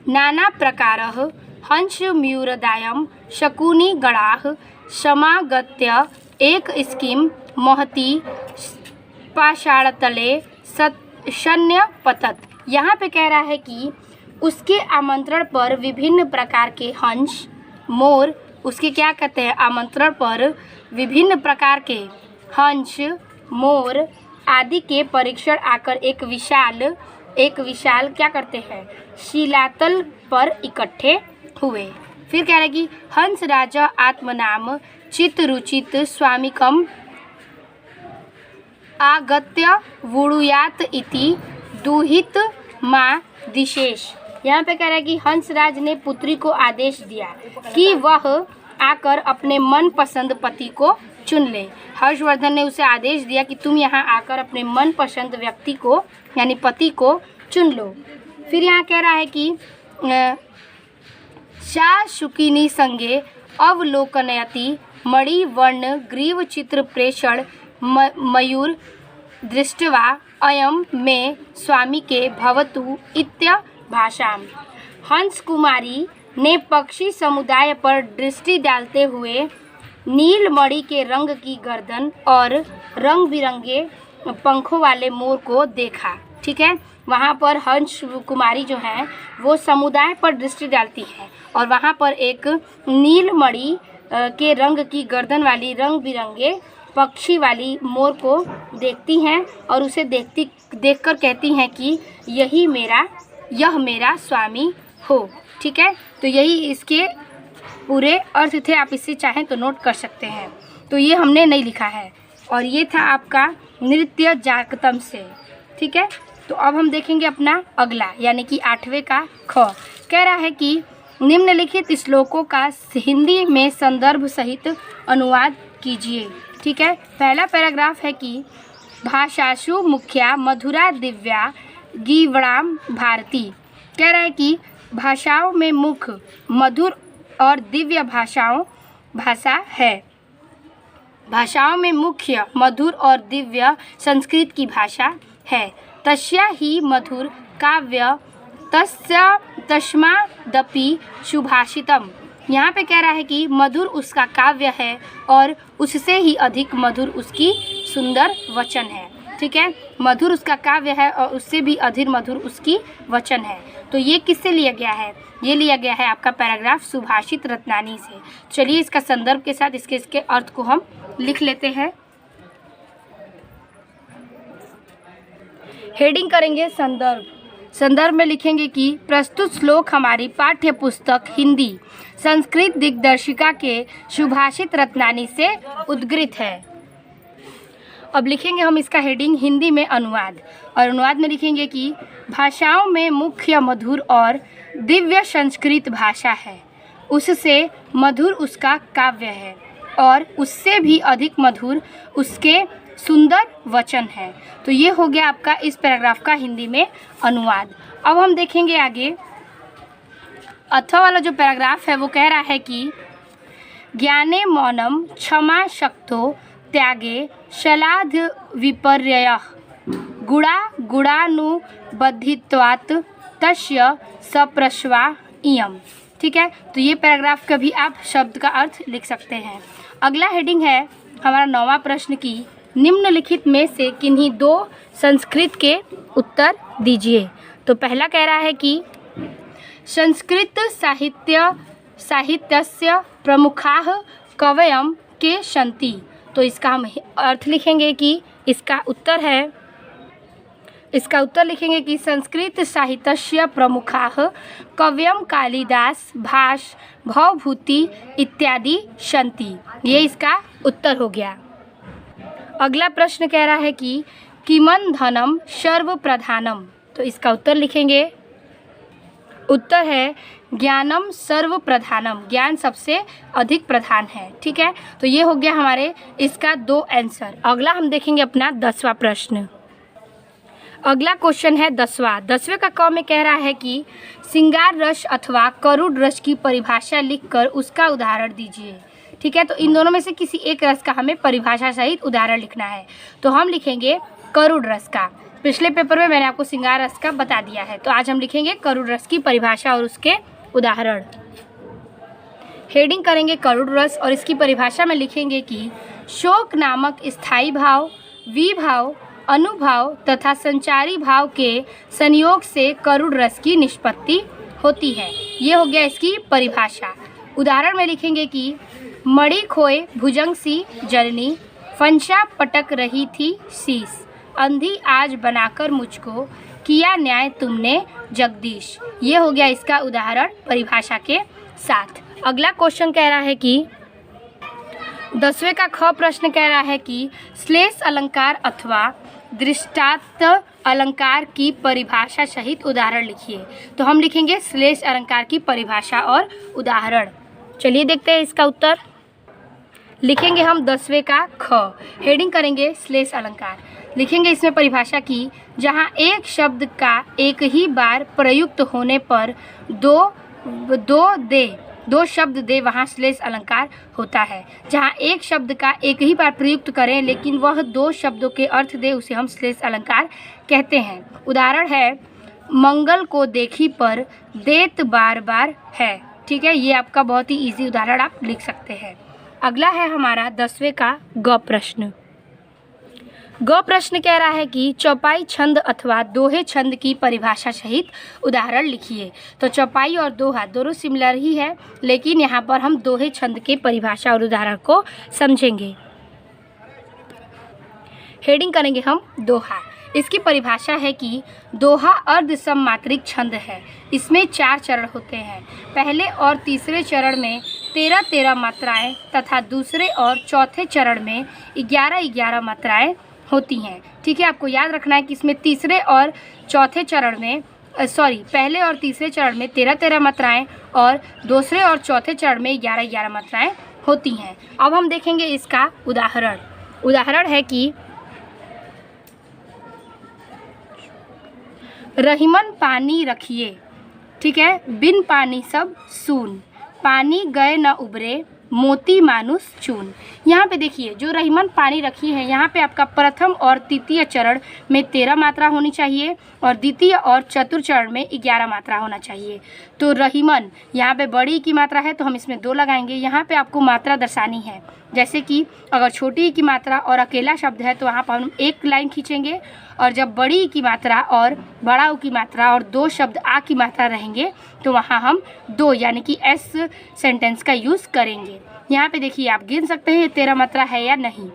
नाना प्रकारः हंस मयूरदायम शकुनी गणाः समागत्य एक स्कीम महती पाषाणतले सन्य पतत। यहाँ पे कह रहा है कि उसके आमंत्रण पर विभिन्न प्रकार के हंस मोर, उसके क्या कहते हैं? आमंत्रण पर विभिन्न प्रकार के हंस मोर आदि के परीक्षण आकर एक विशाल क्या करते हैं? शिलातल पर इकट्ठे हुए। फिर कह रहे कि हंस राजा आत्मनाम चित्तरुचित स्वामिकम आगत्य वुड़ुयात इति दुहित माँ दिशेष। यहाँ पे कह रहा है कि हंसराज ने पुत्री को आदेश दिया कि वह आकर अपने मनपसंद पति को चुन ले। हर्षवर्धन ने उसे आदेश दिया कि तुम यहाँ आकर अपने मनपसंद व्यक्ति को यानी पति को चुन लो। फिर यहाँ कह रहा है कि सा शुकिनी संगे अवलोकनयति मणिवर्ण ग्रीव चित्र प्रेषण मयूर दृष्टवा अयम में स्वामी के भवतु इत्य भाषाम। हंस कुमारी ने पक्षी समुदाय पर दृष्टि डालते हुए नीलमणि के रंग की गर्दन और रंग बिरंगे पंखों वाले मोर को देखा। ठीक है, वहाँ पर हंस कुमारी जो है वो समुदाय पर दृष्टि डालती है और वहाँ पर एक नीलमणि के रंग की गर्दन वाली रंग बिरंगे पक्षी वाली मोर को देखती हैं और उसे देखकर कहती हैं कि यह मेरा स्वामी हो। ठीक है, तो यही इसके पूरे अर्थ थे। आप इससे चाहें तो नोट कर सकते हैं। तो ये हमने नहीं लिखा है और ये था आपका नृत्य जागतम से। ठीक है, तो अब हम देखेंगे अपना अगला यानी कि 8वें का ख। कह रहा है कि निम्नलिखित श्लोकों का हिंदी में संदर्भ सहित अनुवाद कीजिए। ठीक है, पहला पैराग्राफ है कि भाषासु मुख्या मधुरा दिव्या गीवणाम भारती। कह रहा है कि भाषाओं में मुख्य मधुर और दिव्य भाषा है। भाषाओं में मुख्य मधुर और दिव्य संस्कृत की भाषा है। तस्या ही मधुर काव्य तस्मादपि सुभाषितम। यहाँ पे कह रहा है कि मधुर उसका काव्य है और उससे ही अधिक मधुर उसकी सुंदर वचन है। ठीक है, मधुर उसका काव्य है और उससे भी अधिक मधुर उसकी वचन है। तो ये किससे लिया गया है? ये लिया गया है आपका पैराग्राफ सुभाषित रत्नानी से। चलिए इसका संदर्भ के साथ इसके अर्थ को हम लिख लेते हैं। हेडिंग करेंगे संदर्भ में लिखेंगे कि प्रस्तुत श्लोक हमारी पाठ्य पुस्तक हिंदी संस्कृत दिग्दर्शिका के सुभाषित रत्नानी से उद्धृत है। अब लिखेंगे हम इसका हेडिंग हिंदी में अनुवाद, और अनुवाद में लिखेंगे कि भाषाओं में मुख्य मधुर और दिव्य संस्कृत भाषा है। उससे मधुर उसका काव्य है और उससे भी अधिक मधुर उसके सुंदर वचन हैं। तो ये हो गया आपका इस पैराग्राफ का हिंदी में अनुवाद। अब हम देखेंगे आगे। अथवा वाला जो पैराग्राफ है वो कह रहा है कि ज्ञाने मौनम क्षमा शक्तो त्यागे शलाध विपर्ययः गुणा गुणानुबद्धित्वात् तस्य सप्रश्वा इयम्। ठीक है, तो ये पैराग्राफ का भी आप शब्द का अर्थ लिख सकते हैं। अगला हेडिंग है हमारा 9वां प्रश्न की निम्नलिखित में से किन्हीं 2 संस्कृत के उत्तर दीजिए। तो पहला कह रहा है कि संस्कृत साहित्यस्य प्रमुखाः कवयं के सन्ति। तो इसका हम अर्थ लिखेंगे कि इसका उत्तर लिखेंगे कि संस्कृत साहित्यस्य प्रमुखाः कवयं कालिदास, भास, भवभूति इत्यादि सन्ति। ये इसका उत्तर हो गया। अगला प्रश्न कह रहा है कि किमन धनम सर्व प्रधानम। तो इसका उत्तर लिखेंगे। उत्तर है ज्ञानम सर्व प्रधानम, ज्ञान सबसे अधिक प्रधान है। ठीक है, तो ये हो गया हमारे इसका 2 आंसर। अगला हम देखेंगे अपना 10वां प्रश्न। अगला क्वेश्चन है 10वें का क में कह रहा है कि श्रृंगार रस अथवा करुण रस की परिभाषा लिखकर उसका उदाहरण दीजिए। ठीक है, तो इन दोनों में से किसी एक रस का हमें परिभाषा सहित उदाहरण लिखना है। तो हम लिखेंगे करुण रस का। पिछले पेपर में मैंने आपको श्रृंगार रस का बता दिया है, तो आज हम लिखेंगे करुण रस की परिभाषा और उसके उदाहरण। हेडिंग करेंगे करुण रस और इसकी परिभाषा में लिखेंगे कि शोक नामक स्थायी भाव, विभाव, अनुभाव तथा संचारी भाव के संयोग से करुण रस की निष्पत्ति होती है। ये हो गया इसकी परिभाषा। उदाहरण में लिखेंगे कि मणि खोए भुजंग सी जननी, फंशा पटक रही थी शीश, अंधी आज बनाकर मुझको किया न्याय तुमने जगदीश। ये हो गया इसका उदाहरण परिभाषा के साथ। अगला क्वेश्चन कह रहा है कि 10वें का ख प्रश्न कह रहा है कि श्लेष अलंकार अथवा दृष्टांत अलंकार की परिभाषा सहित उदाहरण लिखिए। तो हम लिखेंगे श्लेष अलंकार की परिभाषा और उदाहरण। चलिए देखते हैं इसका उत्तर। लिखेंगे हम 10वें का ख। हेडिंग करेंगे श्लेष अलंकार। लिखेंगे इसमें परिभाषा की जहाँ एक शब्द का एक ही बार प्रयुक्त होने पर दो शब्द दे वहाँ श्लेष अलंकार होता है। जहाँ एक शब्द का एक ही बार प्रयुक्त करें लेकिन वह 2 शब्दों के अर्थ दे उसे हम श्लेष अलंकार कहते हैं। उदाहरण है मंगल को देखी पर देत बार बार है। ठीक है, ये आपका बहुत ही इजी उदाहरण आप लिख सकते हैं। अगला है हमारा 10वें का ग प्रश्न। ग प्रश्न कह रहा है कि चौपाई छंद अथवा दोहे छंद की परिभाषा सहित उदाहरण लिखिए। तो चौपाई और दोहा दोनों सिमिलर ही है, लेकिन यहाँ पर हम दोहे छंद के परिभाषा और उदाहरण को समझेंगे। हेडिंग करेंगे हम दोहा। इसकी परिभाषा है कि दोहा अर्ध सममात्रिक छंद है। इसमें 4 चरण होते हैं। पहले और तीसरे चरण में 13-13 मात्राएं तथा दूसरे और चौथे चरण में 11-11 मात्राएं होती हैं। ठीक है, आपको याद रखना है कि इसमें पहले और तीसरे चरण में 13-13 मात्राएं और दूसरे और चौथे चरण में 11-11 मात्राएं होती हैं। अब हम देखेंगे इसका उदाहरण। उदाहरण है कि रहीमन पानी रखिए। ठीक है, बिन पानी सब सून, पानी गए न उबरे, मोती मानुस चून। यहाँ पे देखिए जो रहीमन पानी रखी है, यहाँ पे आपका प्रथम और तृतीय चरण में 13 मात्रा होनी चाहिए और द्वितीय और चतुर्थ चरण में 11 मात्रा होना चाहिए। तो रहीमन यहाँ पे बड़ी की मात्रा है तो हम इसमें 2 लगाएंगे। यहाँ पे आपको मात्रा दर्शानी है, जैसे कि अगर छोटी की मात्रा और अकेला शब्द है तो वहाँ पर हम 1 लाइन खींचेंगे, और जब बड़ी की मात्रा और बड़ा उ की मात्रा और 2 शब्द आ की मात्रा रहेंगे तो वहाँ हम 2 यानी कि एस सेंटेंस का यूज़ करेंगे। यहाँ पे देखिए आप गिन सकते हैं 13 मात्रा है या नहीं।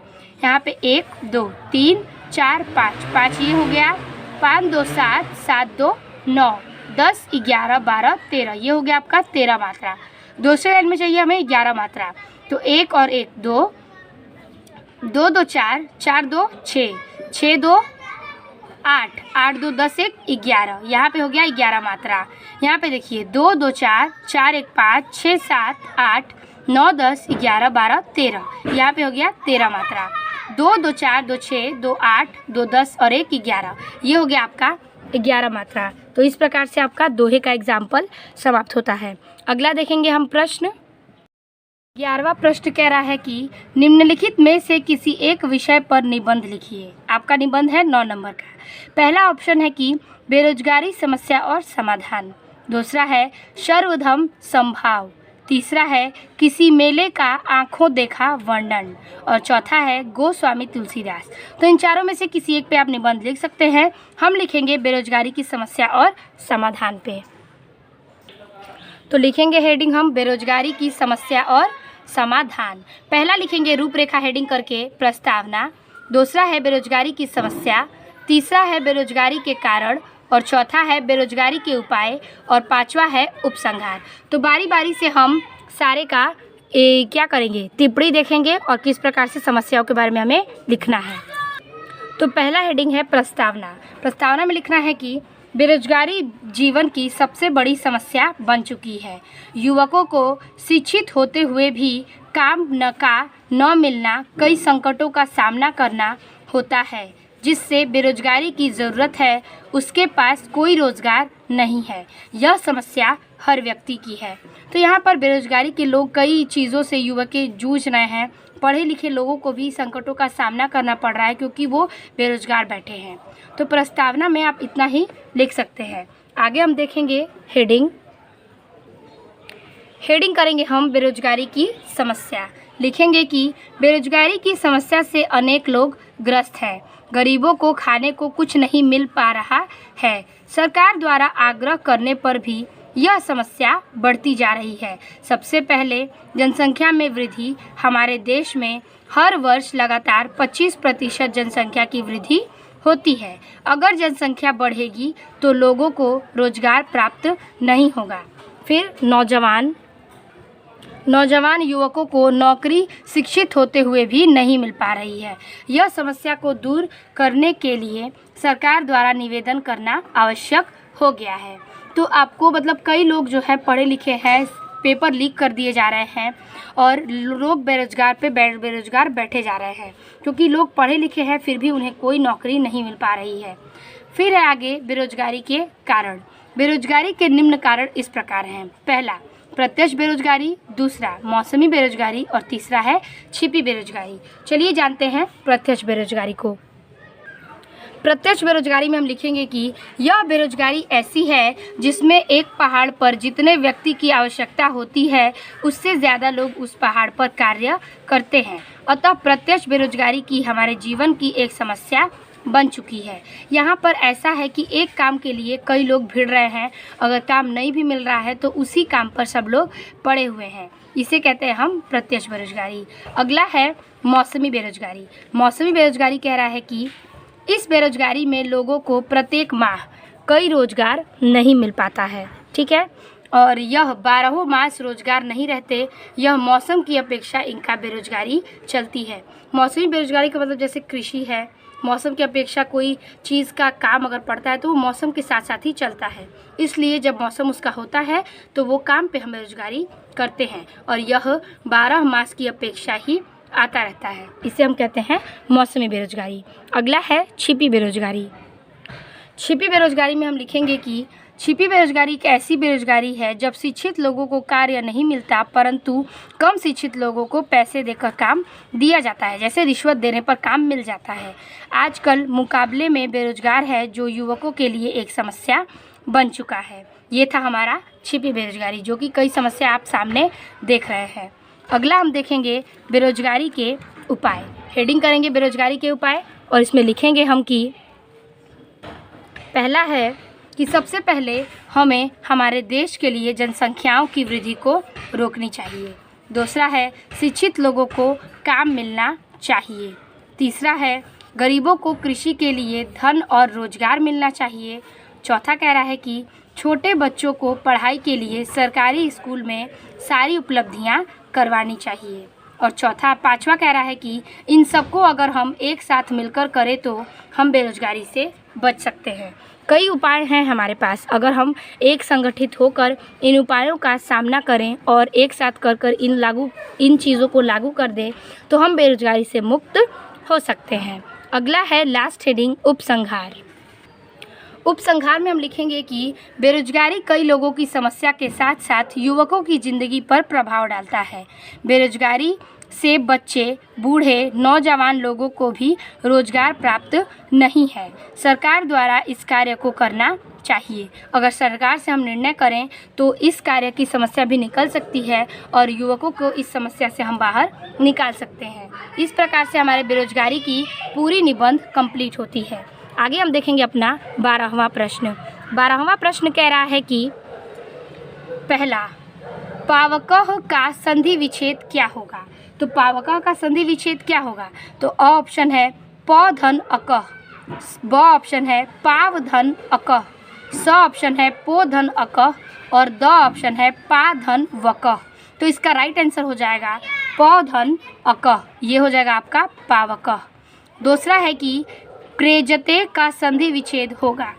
यहाँ पे 1 2 3 4 5 ये हो गया, 5 2 7 7 2 9 10 11 12 13 ये हो गया आपका 13 मात्रा। दूसरे लाइन में चाहिए हमें 11 मात्रा, तो 1 और 1 2 2 2 4 4 2 6 6 2 8, 8 2 10 1 11, यहाँ पे हो गया 11 मात्रा। यहाँ पे देखिए 2 2 4, 4 1 5, 6 7 8 9 10 11 12 13, यहाँ पे हो गया 13 मात्रा। 2 2 4 2 6 2 8 2 10 और 1 11, ये हो गया आपका 11 मात्रा। तो इस प्रकार से आपका दोहे का एग्जाम्पल समाप्त होता है। अगला देखेंगे हम प्रश्न। 11वां प्रश्न कह रहा है कि निम्नलिखित में से किसी एक विषय पर निबंध लिखिए। आपका निबंध है 9 नंबर का। पहला ऑप्शन है कि बेरोजगारी समस्या और समाधान, दूसरा है सर्वधर्म समभाव, तीसरा है किसी मेले का आंखों देखा वर्णन, और चौथा है गोस्वामी तुलसीदास। तो इन चारों में से किसी एक पे आप निबंध लिख सकते हैं। हम लिखेंगे बेरोजगारी की समस्या और समाधान पे। तो लिखेंगे हेडिंग हम बेरोजगारी की समस्या और समाधान। पहला लिखेंगे रूपरेखा हेडिंग करके प्रस्तावना, दूसरा है बेरोजगारी की समस्या, तीसरा है बेरोजगारी के कारण, और चौथा है बेरोजगारी के उपाय, और पांचवा है उपसंहार। तो बारी बारी से हम सारे का क्या करेंगे, टिप्पणी देखेंगे और किस प्रकार से समस्याओं के बारे में हमें लिखना है। तो पहला हेडिंग है प्रस्तावना। प्रस्तावना में लिखना है कि बेरोजगारी जीवन की सबसे बड़ी समस्या बन चुकी है। युवकों को शिक्षित होते हुए भी काम न मिलना, कई संकटों का सामना करना होता है, जिससे बेरोजगारी की ज़रूरत है, उसके पास कोई रोज़गार नहीं है। यह समस्या हर व्यक्ति की है। तो यहाँ पर बेरोजगारी के लोग कई चीज़ों से युवक जूझ रहे हैं। पढ़े लिखे लोगों को भी संकटों का सामना करना पड़ रहा है क्योंकि वो बेरोजगार बैठे हैं। तो प्रस्तावना में आप इतना ही लिख सकते हैं। आगे हम देखेंगे हेडिंग करेंगे हम बेरोजगारी की समस्या। लिखेंगे कि बेरोजगारी की समस्या से अनेक लोग ग्रस्त हैं। गरीबों को खाने को कुछ नहीं मिल पा रहा है। सरकार द्वारा आग्रह करने पर भी यह समस्या बढ़ती जा रही है। सबसे पहले जनसंख्या में वृद्धि। हमारे देश में हर वर्ष लगातार 25% जनसंख्या की वृद्धि होती है। अगर जनसंख्या बढ़ेगी तो लोगों को रोजगार प्राप्त नहीं होगा। फिर नौजवान युवकों को नौकरी शिक्षित होते हुए भी नहीं मिल पा रही है। यह समस्या को दूर करने के लिए सरकार द्वारा निवेदन करना आवश्यक हो गया है। तो आपको मतलब कई लोग जो है पढ़े लिखे हैं, पेपर लीक कर दिए जा रहे हैं और लोग बेरोजगार बैठे जा रहे हैं क्योंकि लोग पढ़े लिखे हैं फिर भी उन्हें कोई नौकरी नहीं मिल पा रही है। फिर है आगे बेरोजगारी के कारण। बेरोजगारी के निम्न कारण इस प्रकार हैं। पहला प्रत्यक्ष बेरोजगारी, दूसरा मौसमी बेरोजगारी, और तीसरा है छिपी बेरोजगारी। चलिए जानते हैं प्रत्यक्ष बेरोजगारी को। प्रत्यक्ष बेरोजगारी में हम लिखेंगे कि यह बेरोजगारी ऐसी है जिसमें एक पहाड़ पर जितने व्यक्ति की आवश्यकता होती है उससे ज़्यादा लोग उस पहाड़ पर कार्य करते हैं। अतः प्रत्यक्ष बेरोजगारी की हमारे जीवन की एक समस्या बन चुकी है। यहाँ पर ऐसा है कि एक काम के लिए कई लोग भिड़ रहे हैं। अगर काम नहीं भी मिल रहा है तो उसी काम पर सब लोग पड़े हुए हैं। इसे कहते हैं हम प्रत्यक्ष बेरोजगारी। अगला है मौसमी बेरोजगारी। मौसमी बेरोजगारी कह रहा है कि इस बेरोजगारी में लोगों को प्रत्येक माह कई रोजगार नहीं मिल पाता है। ठीक है, और यह 12 मास रोजगार नहीं रहते। यह मौसम की अपेक्षा इनका बेरोजगारी चलती है। मौसमी बेरोजगारी का मतलब जैसे कृषि है, मौसम की अपेक्षा कोई चीज़ का काम अगर पड़ता है तो वो मौसम के साथ साथ ही चलता है। इसलिए जब मौसम उसका होता है तो वो काम पे हम बेरोजगारी करते हैं और यह 12 मास की अपेक्षा ही आता रहता है। इसे हम कहते हैं मौसमी बेरोजगारी। अगला है छिपी बेरोजगारी। छिपी बेरोजगारी में हम लिखेंगे कि छिपी बेरोजगारी एक ऐसी बेरोजगारी है जब शिक्षित लोगों को कार्य नहीं मिलता परंतु कम शिक्षित लोगों को पैसे देकर काम दिया जाता है, जैसे रिश्वत देने पर काम मिल जाता है। आजकल मुकाबले में बेरोजगार है जो युवकों के लिए एक समस्या बन चुका है। ये था हमारा छिपी बेरोजगारी जो कि कई समस्या आप सामने देख रहे हैं। अगला हम देखेंगे बेरोजगारी के उपाय। हेडिंग करेंगे बेरोजगारी के उपाय और इसमें लिखेंगे हम कि पहला है कि सबसे पहले हमें हमारे देश के लिए जनसंख्याओं की वृद्धि को रोकनी चाहिए। दूसरा है शिक्षित लोगों को काम मिलना चाहिए। तीसरा है गरीबों को कृषि के लिए धन और रोजगार मिलना चाहिए। चौथा कह रहा है कि छोटे बच्चों को पढ़ाई के लिए सरकारी स्कूल में सारी उपलब्धियां करवानी चाहिए। और पांचवा कह रहा है कि इन सबको अगर हम एक साथ मिलकर करें तो हम बेरोजगारी से बच सकते हैं। कई उपाय हैं हमारे पास, अगर हम एक संगठित होकर इन उपायों का सामना करें और एक साथ कर इन चीज़ों को लागू कर दें तो हम बेरोजगारी से मुक्त हो सकते हैं। अगला है लास्ट हेडिंग उपसंहार। उपसंहार में हम लिखेंगे कि बेरोजगारी कई लोगों की समस्या के साथ साथ युवकों की ज़िंदगी पर प्रभाव डालता है। बेरोजगारी से बच्चे, बूढ़े, नौजवान लोगों को भी रोजगार प्राप्त नहीं है। सरकार द्वारा इस कार्य को करना चाहिए। अगर सरकार से हम निर्णय करें तो इस कार्य की समस्या भी निकल सकती है और युवकों को इस समस्या से हम बाहर निकाल सकते हैं। इस प्रकार से हमारे बेरोजगारी की पूरी निबंध कंप्लीट होती है। आगे हम देखेंगे अपना 12वां प्रश्न। 12वां प्रश्न कह रहा है कि पहला, पावकः का संधि विच्छेद क्या होगा? तो पावकः का संधि विच्छेद क्या होगा? तो अ ऑप्शन है प धन अकः, ब ऑप्शन है पाव धन अकः, स ऑप्शन है पो धन अकः और द ऑप्शन है पा धन वकः। तो इसका राइट आंसर हो जाएगा प धन अकः, ये हो जाएगा आपका पावकः। दूसरा है कि प्रेजते का संधि विच्छेद होगा।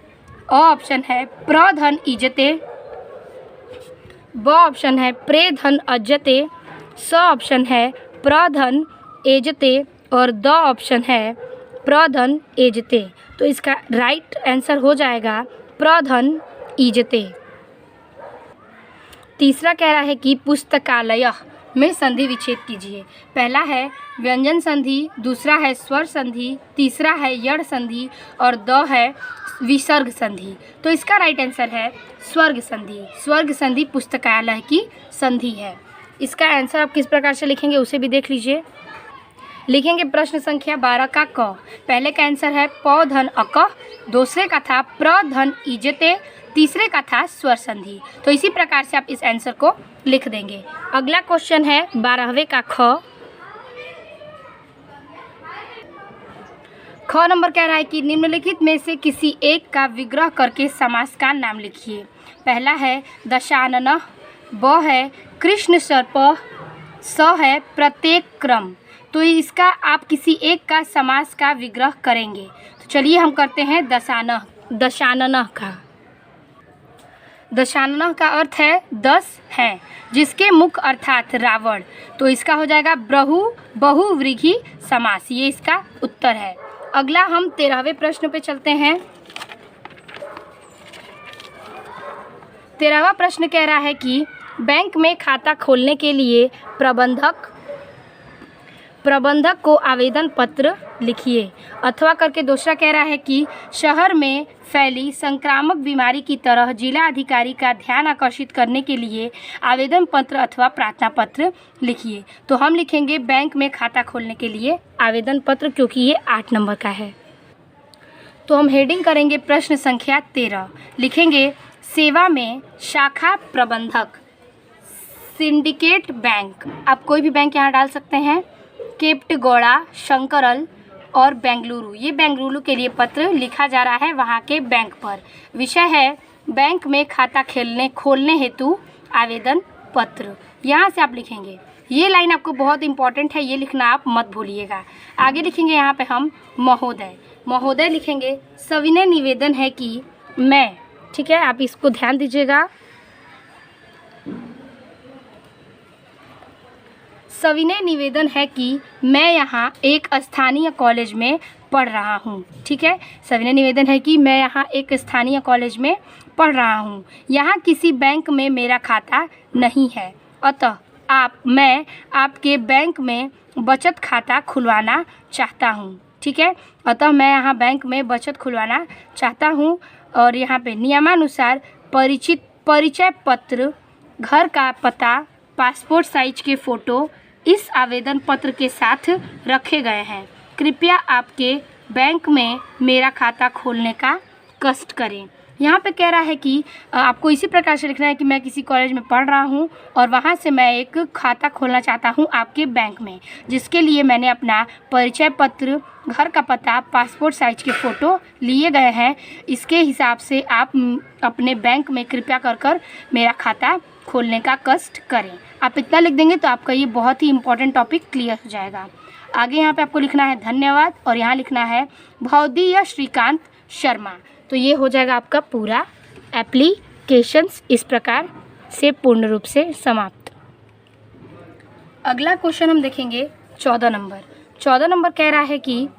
अ ऑप्शन है प्र धन इजते, ब ऑप्शन है प्रे धन अजते, स ऑप्शन है प्र धन एजते और द ऑप्शन है प्र धन एजते। तो इसका राइट आंसर हो जाएगा प्र धन ईजते। तीसरा कह रहा है कि पुस्तकालय में संधि विच्छेद कीजिए। पहला है व्यंजन संधि, दूसरा है स्वर संधि, तीसरा है यड़ संधि और द है विसर्ग संधि। तो इसका राइट आंसर है स्वर्ग संधि। स्वर्ग संधि पुस्तकालय की संधि है। इसका आंसर आप किस प्रकार से लिखेंगे उसे भी देख लीजिए। लिखेंगे प्रश्न संख्या 12 का क। पहले का आंसर है प धन अकः, दूसरे का था प्र धन इजते, तीसरे का था स्वर संधि। तो इसी प्रकार से आप इस आंसर को लिख देंगे। अगला क्वेश्चन है 12वें का ख। ख नंबर कह रहा है कि निम्नलिखित में से किसी एक का विग्रह करके समास का नाम लिखिए। पहला है दशानन, ब है कृष्ण सर्प, स है प्रत्येक क्रम। तो इसका आप किसी एक का समास का विग्रह करेंगे। तो चलिए हम करते हैं दशानन का। दशानन का अर्थ है 10 है, जिसके मुख अर्थात रावण। तो इसका हो जाएगा बहुव्रीहि समास, ये इसका उत्तर है। अगला हम 13वें प्रश्न पे चलते हैं। 13वां प्रश्न कह रहा है कि बैंक में खाता खोलने के लिए प्रबंधक को आवेदन पत्र लिखिए। अथवा करके दूसरा कह रहा है कि शहर में फैली संक्रामक बीमारी की तरह जिला अधिकारी का ध्यान आकर्षित करने के लिए आवेदन पत्र अथवा प्रार्थना पत्र लिखिए। तो हम लिखेंगे बैंक में खाता खोलने के लिए आवेदन पत्र, क्योंकि ये 8 नंबर का है। तो हम हेडिंग करेंगे प्रश्न संख्या 13। लिखेंगे सेवा में शाखा प्रबंधक, सिंडिकेट बैंक। आप कोई भी बैंक यहाँ डाल सकते हैं। केप्टगौड़ा, शंकरल और बेंगलुरु, ये बेंगलुरु के लिए पत्र लिखा जा रहा है वहाँ के बैंक पर। विषय है बैंक में खाता खोलने हेतु आवेदन पत्र। यहाँ से आप लिखेंगे। ये लाइन आपको बहुत इंपॉर्टेंट है, ये लिखना आप मत भूलिएगा। आगे लिखेंगे यहाँ पे हम महोदय लिखेंगे। सविनय निवेदन है कि मैं, ठीक है, आप इसको ध्यान दीजिएगा। सविनय निवेदन है कि मैं यहाँ एक स्थानीय कॉलेज में पढ़ रहा हूँ। ठीक है, सविनय निवेदन है कि मैं यहाँ एक स्थानीय कॉलेज में पढ़ रहा हूँ। यहाँ किसी बैंक में मेरा खाता नहीं है, अतः मैं आपके बैंक में बचत खाता खुलवाना चाहता हूँ। ठीक है, अतः मैं यहाँ बैंक में बचत खुलवाना चाहता हूँ। और यहाँ पे नियमानुसार परिचय पत्र, घर का पता, पासपोर्ट साइज के फ़ोटो इस आवेदन पत्र के साथ रखे गए हैं। कृपया आपके बैंक में मेरा खाता खोलने का कष्ट करें। यहाँ पे कह रहा है कि आपको इसी प्रकार से लिखना है कि मैं किसी कॉलेज में पढ़ रहा हूँ और वहाँ से मैं एक खाता खोलना चाहता हूँ आपके बैंक में, जिसके लिए मैंने अपना परिचय पत्र, घर का पता, पासपोर्ट साइज के फ़ोटो लिए गए हैं। इसके हिसाब से आप अपने बैंक में कृपया कर मेरा खाता खोलने का कष्ट करें। आप इतना लिख देंगे तो आपका ये बहुत ही इंपॉर्टेंट टॉपिक क्लियर हो जाएगा। आगे यहाँ पे आपको लिखना है धन्यवाद और यहाँ लिखना है भवदीय श्रीकांत शर्मा। तो ये हो जाएगा आपका पूरा एप्लीकेशंस इस प्रकार से पूर्ण रूप से समाप्त। अगला क्वेश्चन हम देखेंगे 14 नंबर। 14 नंबर कह रहा है कि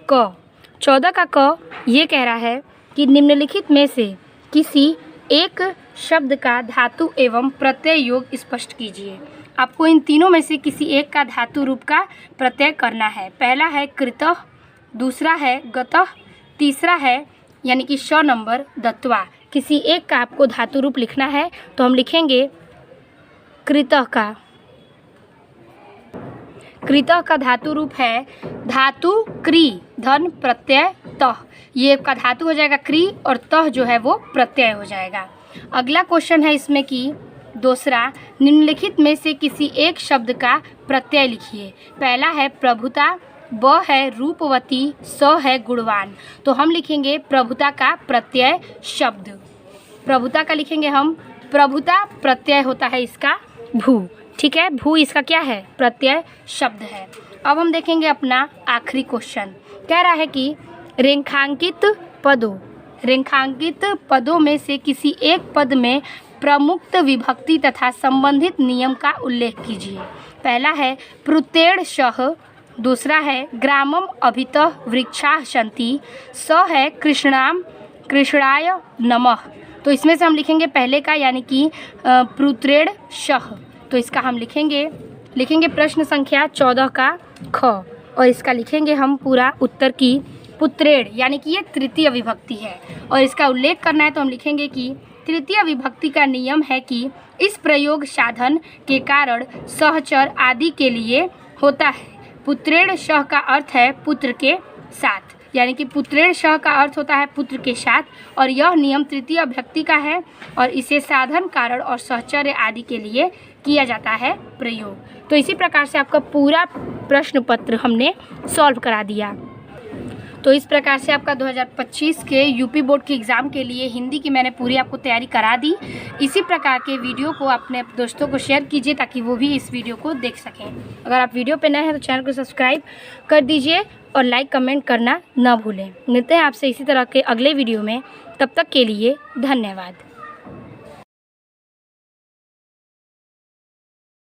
क 14 का क ये कह रहा है कि निम्नलिखित में से किसी एक शब्द का धातु एवं प्रत्यय योग स्पष्ट कीजिए। आपको इन तीनों में से किसी एक का धातु रूप का प्रत्यय करना है। पहला है कृतः, दूसरा है गतः, तीसरा है यानी कि 100 नंबर दत्वा। किसी एक का आपको धातु रूप लिखना है तो हम लिखेंगे कृतः का। कृतः का धातु रूप है धातु क्री धन प्रत्यय तः। ये का धातु हो जाएगा क्री और तः जो है वो प्रत्यय हो जाएगा। अगला क्वेश्चन है इसमें कि दूसरा, निम्नलिखित में से किसी एक शब्द का प्रत्यय लिखिए। पहला है प्रभुता, ब है रूपवती, स है गुणवान। तो हम लिखेंगे प्रभुता का प्रत्यय शब्द। प्रभुता का लिखेंगे हम, प्रभुता प्रत्यय होता है इसका भू, ठीक है। भू इसका क्या है, प्रत्यय शब्द है। अब हम देखेंगे अपना आखिरी क्वेश्चन। कह रहा है कि रेखांकित पदों में से किसी एक पद में प्रमुक्त विभक्ति तथा संबंधित नियम का उल्लेख कीजिए। पहला है प्रुतेड़ शह, दूसरा है ग्रामम अभितः वृक्षाः सन्ति, स है कृष्णाय नमः। तो इसमें से हम लिखेंगे पहले का यानी कि प्रुत्रेड़ शह। तो इसका हम लिखेंगे प्रश्न संख्या 14 का ख और इसका लिखेंगे हम पूरा उत्तर की पुत्रेड़ यानी कि ये तृतीय विभक्ति है और इसका उल्लेख करना है। तो हम लिखेंगे कि तृतीय विभक्ति का नियम है कि इस प्रयोग साधन के कारण सहचर आदि के लिए होता है। पुत्रेड़ शह का अर्थ है पुत्र के साथ, यानी कि पुत्रेड़ शह का अर्थ होता है पुत्र के साथ और यह नियम तृतीय विभक्ति का है और इसे साधन कारण और सहचर्य आदि के लिए किया जाता है प्रयोग। तो इसी प्रकार से आपका पूरा प्रश्न पत्र हमने सॉल्व करा दिया। तो इस प्रकार से आपका 2025 के यूपी बोर्ड के एग्ज़ाम के लिए हिंदी की मैंने पूरी आपको तैयारी करा दी। इसी प्रकार के वीडियो को अपने दोस्तों को शेयर कीजिए ताकि वो भी इस वीडियो को देख सकें। अगर आप वीडियो पे नए हैं तो चैनल को सब्सक्राइब कर दीजिए और लाइक कमेंट करना ना भूलें। मिलते हैं आपसे इसी तरह के अगले वीडियो में, तब तक के लिए धन्यवाद।